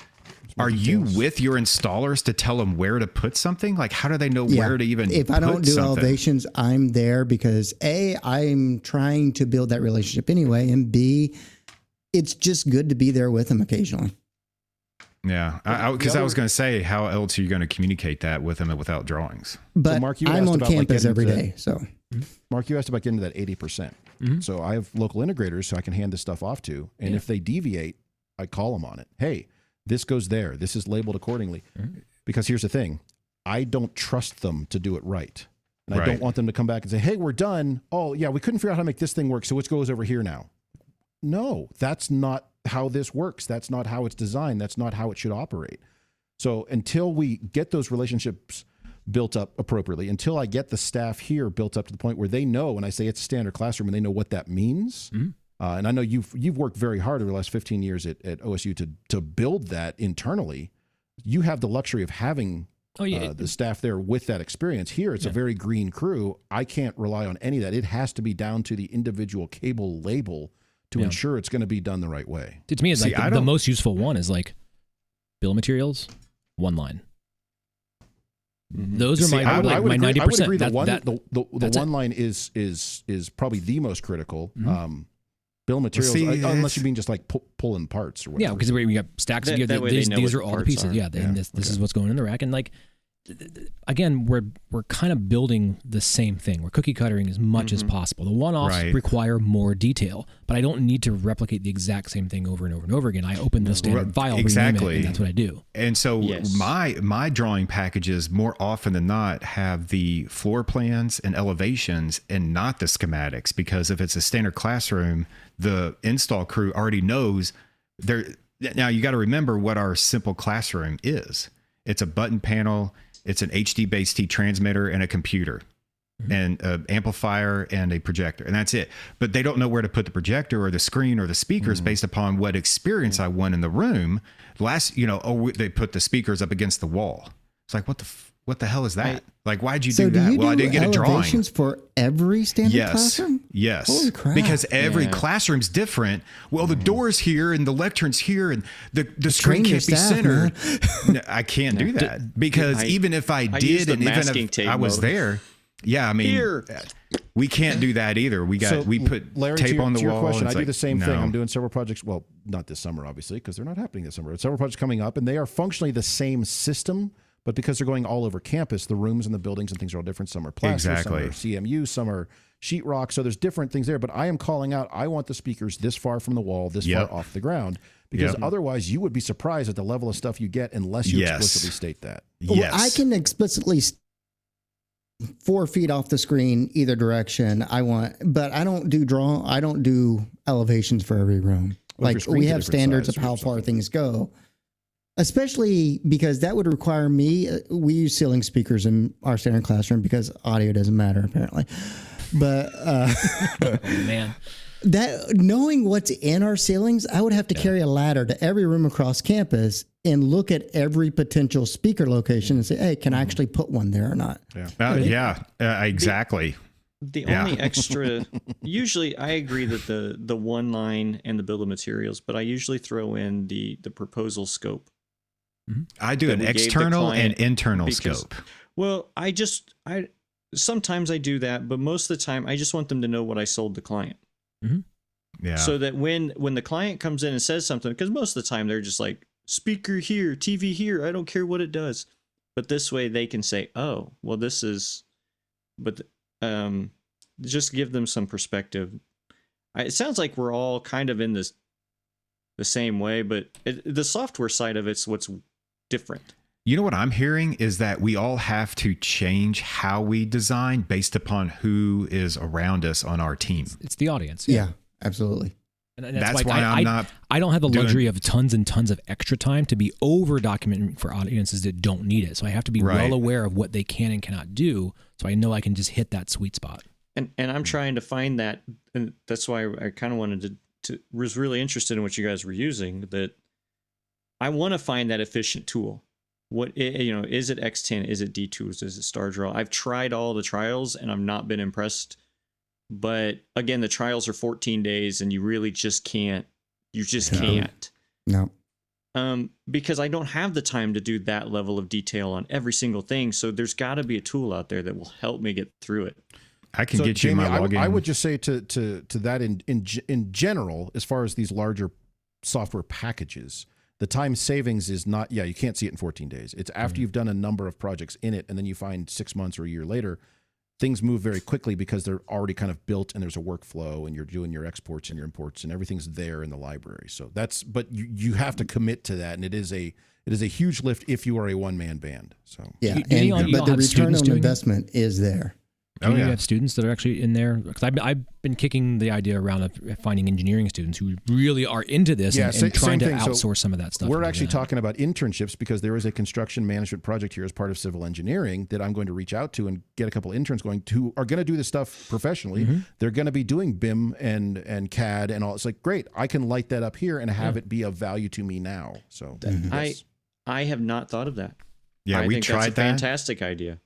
are you with your installers to tell them where to put something? Like how do they know where to even If I don't put do something? elevations, I'm there because A, I'm trying to build that relationship anyway, and B, it's just good to be there with them occasionally. Yeah, because I was going to say, how else are you going to communicate that with them without drawings? But Mark, you I'm asked on about, like, campus getting every to- day, so Mark, you asked about getting to that 80%. So I have local integrators who I can hand this stuff off to. And if they deviate, I call them on it. Hey, this goes there. This is labeled accordingly. Because here's the thing. I don't trust them to do it right. And I don't want them to come back and say, hey, we're done. Oh, yeah, we couldn't figure out how to make this thing work. So which goes over here now? No, that's not how this works. That's not how it's designed. That's not how it should operate. So until we get those relationships built up appropriately, until I get the staff here built up to the point where they know when I say it's a standard classroom and they know what that means. And I know you've worked very hard over the last 15 years at OSU to build that internally. You have the luxury of having the staff there with that experience. Here, it's a very green crew. I can't rely on any of that. It has to be down to the individual cable label to ensure it's going to be done the right way. To me, it's See, like the most useful one is like bill of materials, one line. Those are my 90%. I would agree. The that's one line is probably the most critical. Bill of materials, unless you mean just like pulling parts or whatever. Yeah, because we got stacks of gear. That way they know These what are all the parts pieces. are. Yeah, and this is what's going in the rack. And like, again, we're kind of building the same thing. We're cookie cuttering as much as possible. The one-offs require more detail, but I don't need to replicate the exact same thing over and over and over again. I open the standard file, rename it, and that's what I do. And so my drawing packages more often than not have the floor plans and elevations and not the schematics, because if it's a standard classroom, the install crew already knows there. Now you got to remember what our simple classroom is. It's a button panel. It's an HD base T transmitter and a computer and an amplifier and a projector. And that's it. But they don't know where to put the projector or the screen or the speakers based upon what experience I want in the room. They put the speakers up against the wall. It's like, what the hell is that? Like, why'd you do that? I didn't get a drawing. Elevations for every standard classroom? Yes. Holy crap. Because every classroom's different. Well, the door's here and the lecterne's here and the screen can't be centered. No, I can't do that because even if I did use the and even masking if tape I was mode. there, I mean, Here. We can't do that either. We put Larry, tape on the to your wall. question, and I it's do like, the same no. thing. I'm doing several projects. Well, not this summer, obviously, because they're not happening this summer. Several projects coming up, and they are functionally the same system, but because they're going all over campus, the rooms and the buildings and things are all different. Some are plaster, some are CMU, some are sheetrock. So there's different things there. But I am calling out, I want the speakers this far from the wall, this far off the ground, because otherwise you would be surprised at the level of stuff you get unless you explicitly state that. Well, I can explicitly 4 feet off the screen either direction. But I don't do elevations for every room. Well, like we have standards of how far things go. Especially because that would require me. We use ceiling speakers in our standard classroom because audio doesn't matter apparently. But man, that knowing what's in our ceilings, I would have to carry a ladder to every room across campus and look at every potential speaker location and say, "Hey, can I actually put one there or not?" Exactly. The only extra, usually I agree that the one line and the bill of materials, but I usually throw in the proposal scope. I do an external and internal scope. Well, I sometimes I do that, but most of the time I just want them to know what I sold the client. Mm-hmm. Yeah. So that when the client comes in and says something, because most of the time they're just like, speaker here, TV here, I don't care what it does. But this way they can say, oh, well, this is, but just give them some perspective. It sounds like we're all kind of in the same way, but the software side of it's what's different. You know what I'm hearing is that we all have to change how we design based upon who is around us on our team. It's the audience. Yeah, absolutely. And that's why I don't have the luxury of tons and tons of extra time to be over documenting for audiences that don't need it. So I have to be well aware of what they can and cannot do, so I know I can just hit that sweet spot. And I'm trying to find that, and that's why I kind of wanted to was really interested in what you guys were using. That I want to find that efficient tool. What is it X10? Is it D2s? Is it StarDraw? I've tried all the trials and I've not been impressed. But again, the trials are 14 days, and you really just can't. You just can't. No. Because I don't have the time to do that level of detail on every single thing. So there's got to be a tool out there that will help me get through it. I can get you my login. I would just say to that in general, as far as these larger software packages, the time savings is not, you can't see it in 14 days. It's after you've done a number of projects in it, and then you find 6 months or a year later, things move very quickly because they're already kind of built and there's a workflow and you're doing your exports and your imports and everything's there in the library. So but you have to commit to that, and it is a huge lift if you are a one-man band. So but the return on investment is there. Do you have students that are actually in there? Because I've been kicking the idea around of finding engineering students who really are into this and trying to outsource some of that stuff. We're actually talking about internships because there is a construction management project here as part of civil engineering that I'm going to reach out to and get a couple of interns going who are going to do this stuff professionally. Mm-hmm. They're going to be doing BIM and CAD and all. It's like, great, I can light that up here and have it be of value to me now. So I have not thought of that. Yeah, we tried that's a fantastic idea.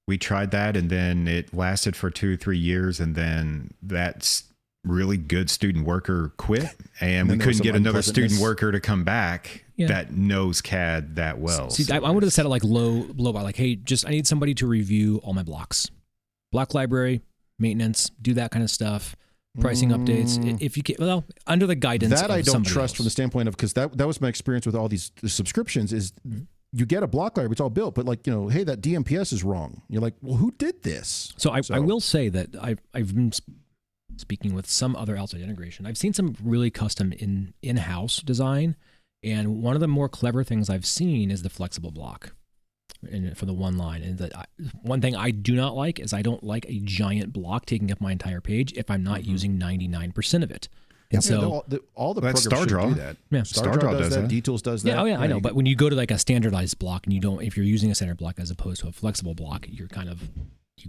We tried that, and then it lasted for 2 or 3 years, and then that really good student worker quit, and we couldn't get another student worker to come back that knows CAD that well. See, I wanted to set it like low by like, hey, I need somebody to review all my blocks, block library, maintenance, do that kind of stuff. Pricing updates, if you can, under the guidance that of I don't trust else. from the standpoint of, because that was my experience with all these subscriptions is. You get a block library, it's all built, but hey, that DMPS is wrong. You're like, well, who did this? So I will say that I've been speaking with some other outside integration. I've seen some really custom in-house design, and one of the more clever things I've seen is the flexible block for the one line. And one thing I do not like is I don't like a giant block taking up my entire page if I'm not using 99% of it. Yep. So all the programs should do that. Yeah, StarDraw does that. D-Tools does that. Yeah, I know. But when you go to like a standardized block and if you're using a standard block as opposed to a flexible block, you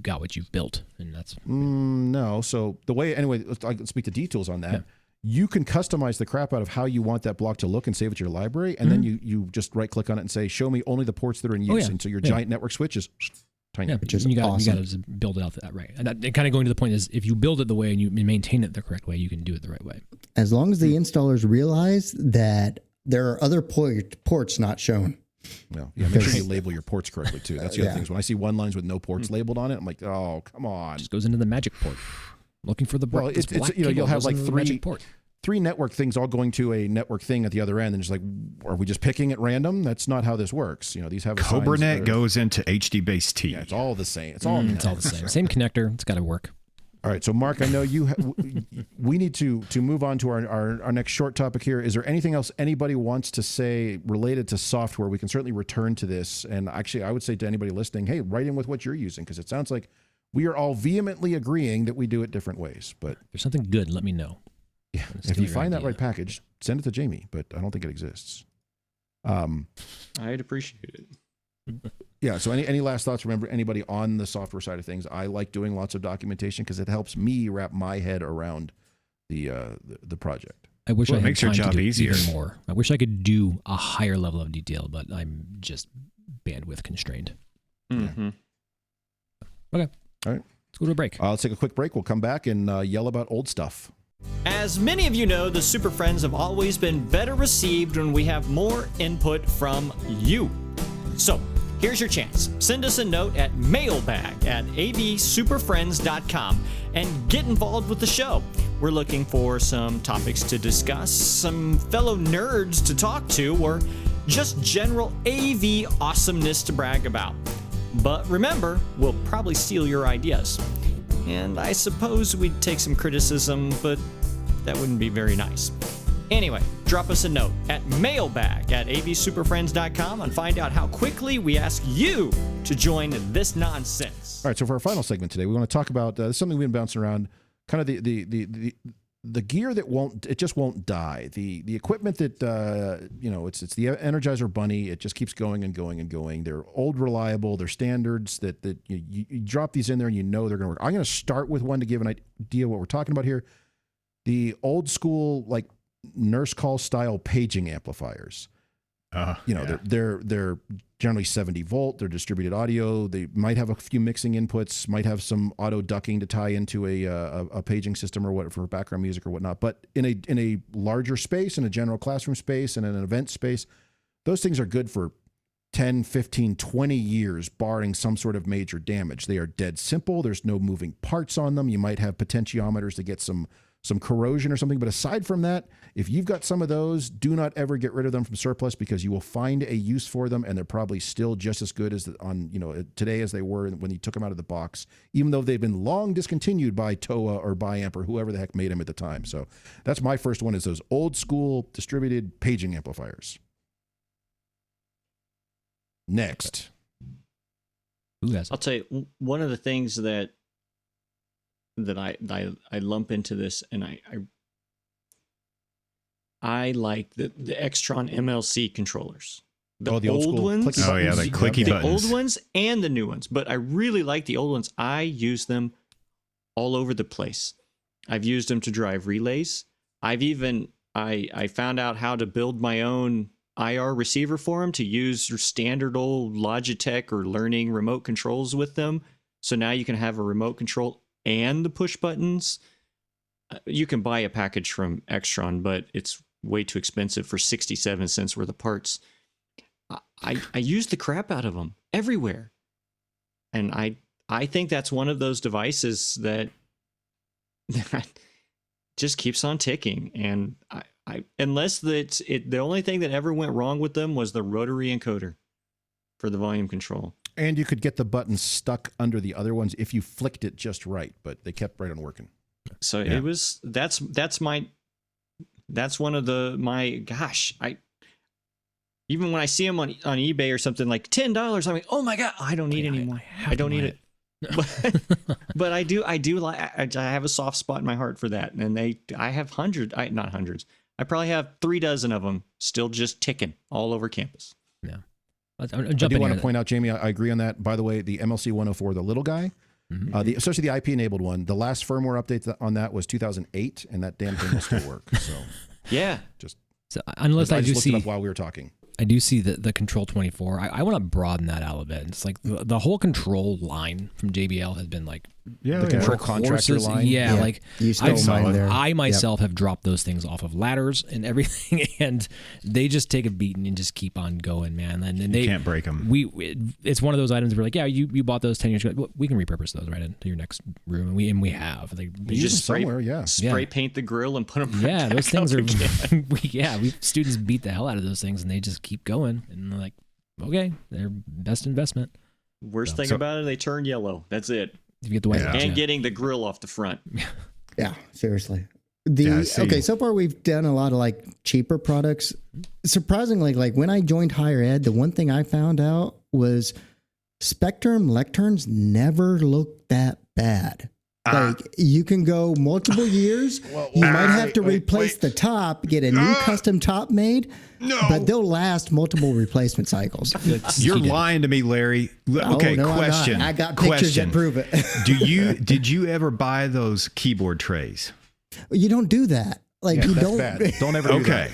got what you've built, and that's no. So the way I can speak to D-Tools on that. Yeah. You can customize the crap out of how you want that block to look and save it to your library, and then you just right click on it and say, show me only the ports that are in use. And so your giant network switch is tiny. Yeah, which is you got awesome. to build it out that right. And that kind of going to the point is, if you build it the way and you maintain it the correct way, you can do it the right way. As long as the installers realize that there are other ports not shown. No, yeah, make sure you label your ports correctly too. That's the other thing. When I see one lines with no ports labeled on it, I'm like, oh, come on. Just goes into the magic port. Looking for the well, it's you'll have like three network things all going to a network thing at the other end, and just like, are we just picking at random? That's not how this works. These have CobraNet goes into HD base T. Yeah, it's all the same. It's all the same. Same connector. It's got to work. All right, so Mark, I know we need to move on to our next short topic here. Is there anything else anybody wants to say related to software? We can certainly return to this. And actually, I would say to anybody listening, hey, write in with what you're using, because it sounds like we are all vehemently agreeing that we do it different ways. But if there's something good, let me know. Yeah, if you find that right package, send it to Jamie, but I don't think it exists. I'd appreciate it. Yeah. So any last thoughts? Remember, anybody on the software side of things, I like doing lots of documentation because it helps me wrap my head around the project. I wish I had makes your time job to do easier. Even more. I wish I could do a higher level of detail, but I'm just bandwidth constrained. Mm-hmm. Okay. All right. Let's go to a break. Let's take a quick break. We'll come back and yell about old stuff. As many of you know, the Super Friends have always been better received when we have more input from you. So, here's your chance. Send us a note at mailbag@avsuperfriends.com and get involved with the show. We're looking for some topics to discuss, some fellow nerds to talk to, or just general AV awesomeness to brag about. But remember, we'll probably steal your ideas. And I suppose we'd take some criticism, but that wouldn't be very nice. Anyway, drop us a note at mailbag@avsuperfriends.com and find out how quickly we ask you to join this nonsense. All right, so for our final segment today, we want to talk about something we've been bouncing around, kind of the gear that won't die. The equipment that it's the Energizer Bunny. It just keeps going and going and going. They're old, reliable. They're standards that you drop these in there and they're going to work. I'm going to start with one to give an idea of what we're talking about here. The old school, like, nurse call style paging amplifiers. They're generally 70 volt. They're distributed audio. They might have a few mixing inputs, might have some auto ducking to tie into a paging system or what for background music or whatnot. But in a larger space, in a general classroom space, and in an event space, those things are good for 10, 15, 20 years, barring some sort of major damage. They are dead simple. There's no moving parts on them. You might have potentiometers to get some corrosion or something. But aside from that, if you've got some of those, do not ever get rid of them from surplus, because you will find a use for them, and they're probably still just as good as today as they were when you took them out of the box, even though they've been long discontinued by TOA or Biamp or whoever the heck made them at the time. So that's my first one, is those old school distributed paging amplifiers. Next. I'll tell you, one of the things that I lump into this, and I like the Extron MLC controllers. The old ones. the clicky buttons. The old ones and the new ones. But I really like the old ones. I use them all over the place. I've used them to drive relays. I found out how to build my own IR receiver for them, to use your standard old Logitech or Learning remote controls with them. So now you can have a remote control and the push buttons. You can buy a package from Extron, but it's way too expensive for 67 cents worth of parts. I use the crap out of them everywhere. And I think that's one of those devices that just keeps on ticking. And unless the only thing that ever went wrong with them was the rotary encoder for the volume control. And you could get the button stuck under the other ones if you flicked it just right, but they kept right on working. So it was, that's one of even when I see them on eBay or something like $10, I'm like, oh my God, I don't need anymore. I don't need it. But I do like, I have a soft spot in my heart for that. And I have not hundreds. I probably have 3 dozen of them still just ticking all over campus. Yeah. I do want to point out, Jamie, I agree on that. By the way, the MLC 104, the little guy, especially the IP-enabled one, the last firmware update on that was 2008, and that damn thing will still work. So yeah, unless I do looked see it up while we were talking. I do see the Control 24. I want to broaden that out a bit. It's like the whole control line from JBL has been like the control contractor horses. line. Yeah, like you stole mine there. I myself have dropped those things off of ladders and everything, and they just take a beating and just keep on going, man. And they can't break them. It's one of those items where like, yeah, you bought those 10 years ago. Well, we can repurpose those right into your next room, and we have. Like, You just spray Yeah. paint the grill and put them. yeah, those back things out are. again. we students beat the hell out of those things, and they just keep going, and they're like, okay, they're best investment. Worst thing about it, they turn yellow. That's it. If you get the white ones, And getting the grill off the front. Yeah, seriously. see. Okay, so far we've done a lot of like cheaper products. Surprisingly, like when I joined higher ed, the one thing I found out was Spectrum lecterns never looked that bad. Like you can go multiple years. You might have to replace the top, get a new custom top made. No. But they'll last multiple replacement cycles. You're lying to me, Larry. Okay, no, question. I'm not. I got pictures that prove it. Did you ever buy those keyboard trays? You don't do that. Like you that's don't. bad. Don't ever do that. Okay.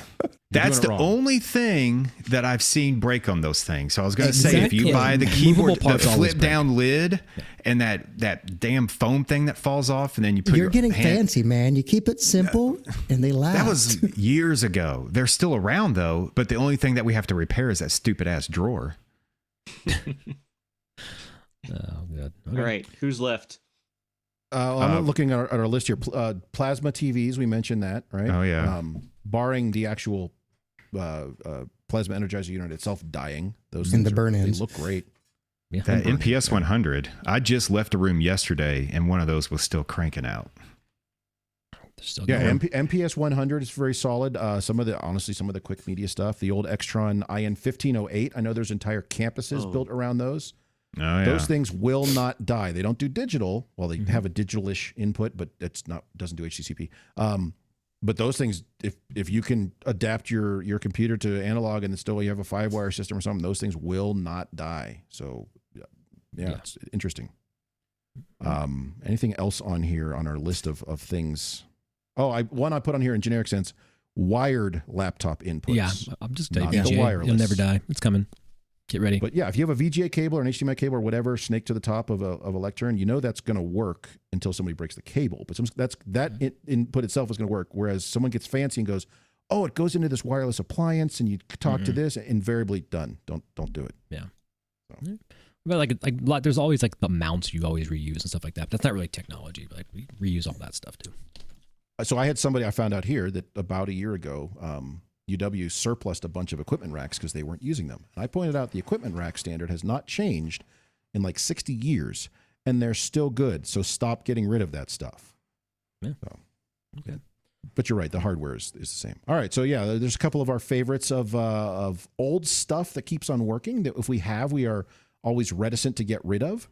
That's the wrong. only thing that I've seen break on those things. So I was going to say, if Exactly. you buy the Movable keyboard, the parts always flip down lid, and that damn foam thing that falls off, and then you put You're your getting hand, fancy, man. You keep it simple, and they last. That was years ago. They're still around though, but the only thing that we have to repair is that stupid ass drawer. Oh, good. Okay. All right, who's left? I'm looking at our list here. Plasma TVs, we mentioned that, right? Oh, yeah. Barring the actual plasma energizer unit itself dying, those And things the burn-ins. they look great. Yeah. That NPS 100. I just left a room yesterday, and one of those was still cranking out. They're still Yeah, going. MPS 100 is very solid. Some of the quick media stuff, the old Extron IN 1508. I know there's entire campuses built around those. Oh yeah. Those things will not die. They don't do digital. Well, they have a digital-ish input, but doesn't do HDCP. But those things, if you can adapt your computer to analog and still you have a 5-wire system or something, those things will not die. So yeah. It's interesting. Anything else on here on our list of things? Oh, I put on here in generic sense, wired laptop inputs. Yeah, I'm just telling not you, the VGA, wireless. you'll never die. It's coming. Get ready. But yeah, if you have a VGA cable or an HDMI cable or whatever, snake to the top of a lectern, you know that's going to work until somebody breaks the cable. But that input itself is going to work. Whereas someone gets fancy and goes, "Oh, it goes into this wireless appliance, and you talk to this." Invariably done. Don't do it. Yeah. So. But like, there's always like the mounts you always reuse and stuff like that. But that's not really technology. But like we reuse all that stuff too. So I had somebody I found out here that about a year ago, UW surplused a bunch of equipment racks because they weren't using them. And I pointed out the equipment rack standard has not changed in like 60 years, and they're still good. So stop getting rid of that stuff. Yeah. So, okay. But you're right. The hardware is the same. All right. So yeah, there's a couple of our favorites of old stuff that keeps on working that if we are always reticent to get rid of.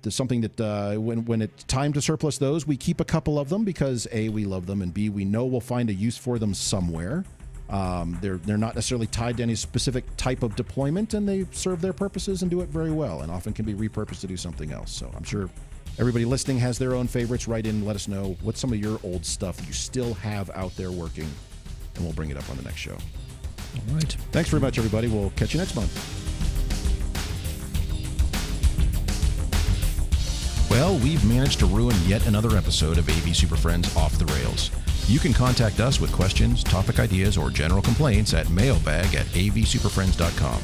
There's something that when it's time to surplus those, we keep a couple of them because A, we love them, and B, we know we'll find a use for them somewhere. They're not necessarily tied to any specific type of deployment, and they serve their purposes and do it very well, and often can be repurposed to do something else. So I'm sure everybody listening has their own favorites. Write in, let us know what's some of your old stuff you still have out there working, and we'll bring it up on the next show. All right. Thanks very much, everybody. We'll catch you next month. Well, we've managed to ruin yet another episode of AV Super Friends Off the Rails. You can contact us with questions, topic ideas, or general complaints at mailbag@avsuperfriends.com.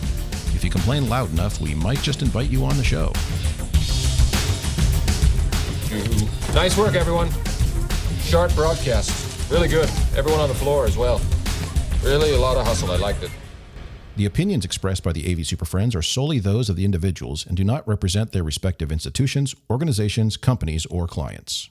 If you complain loud enough, we might just invite you on the show. Nice work, everyone. Sharp broadcast. Really good. Everyone on the floor as well. Really a lot of hustle. I liked it. The opinions expressed by the AV Super Friends are solely those of the individuals and do not represent their respective institutions, organizations, companies, or clients.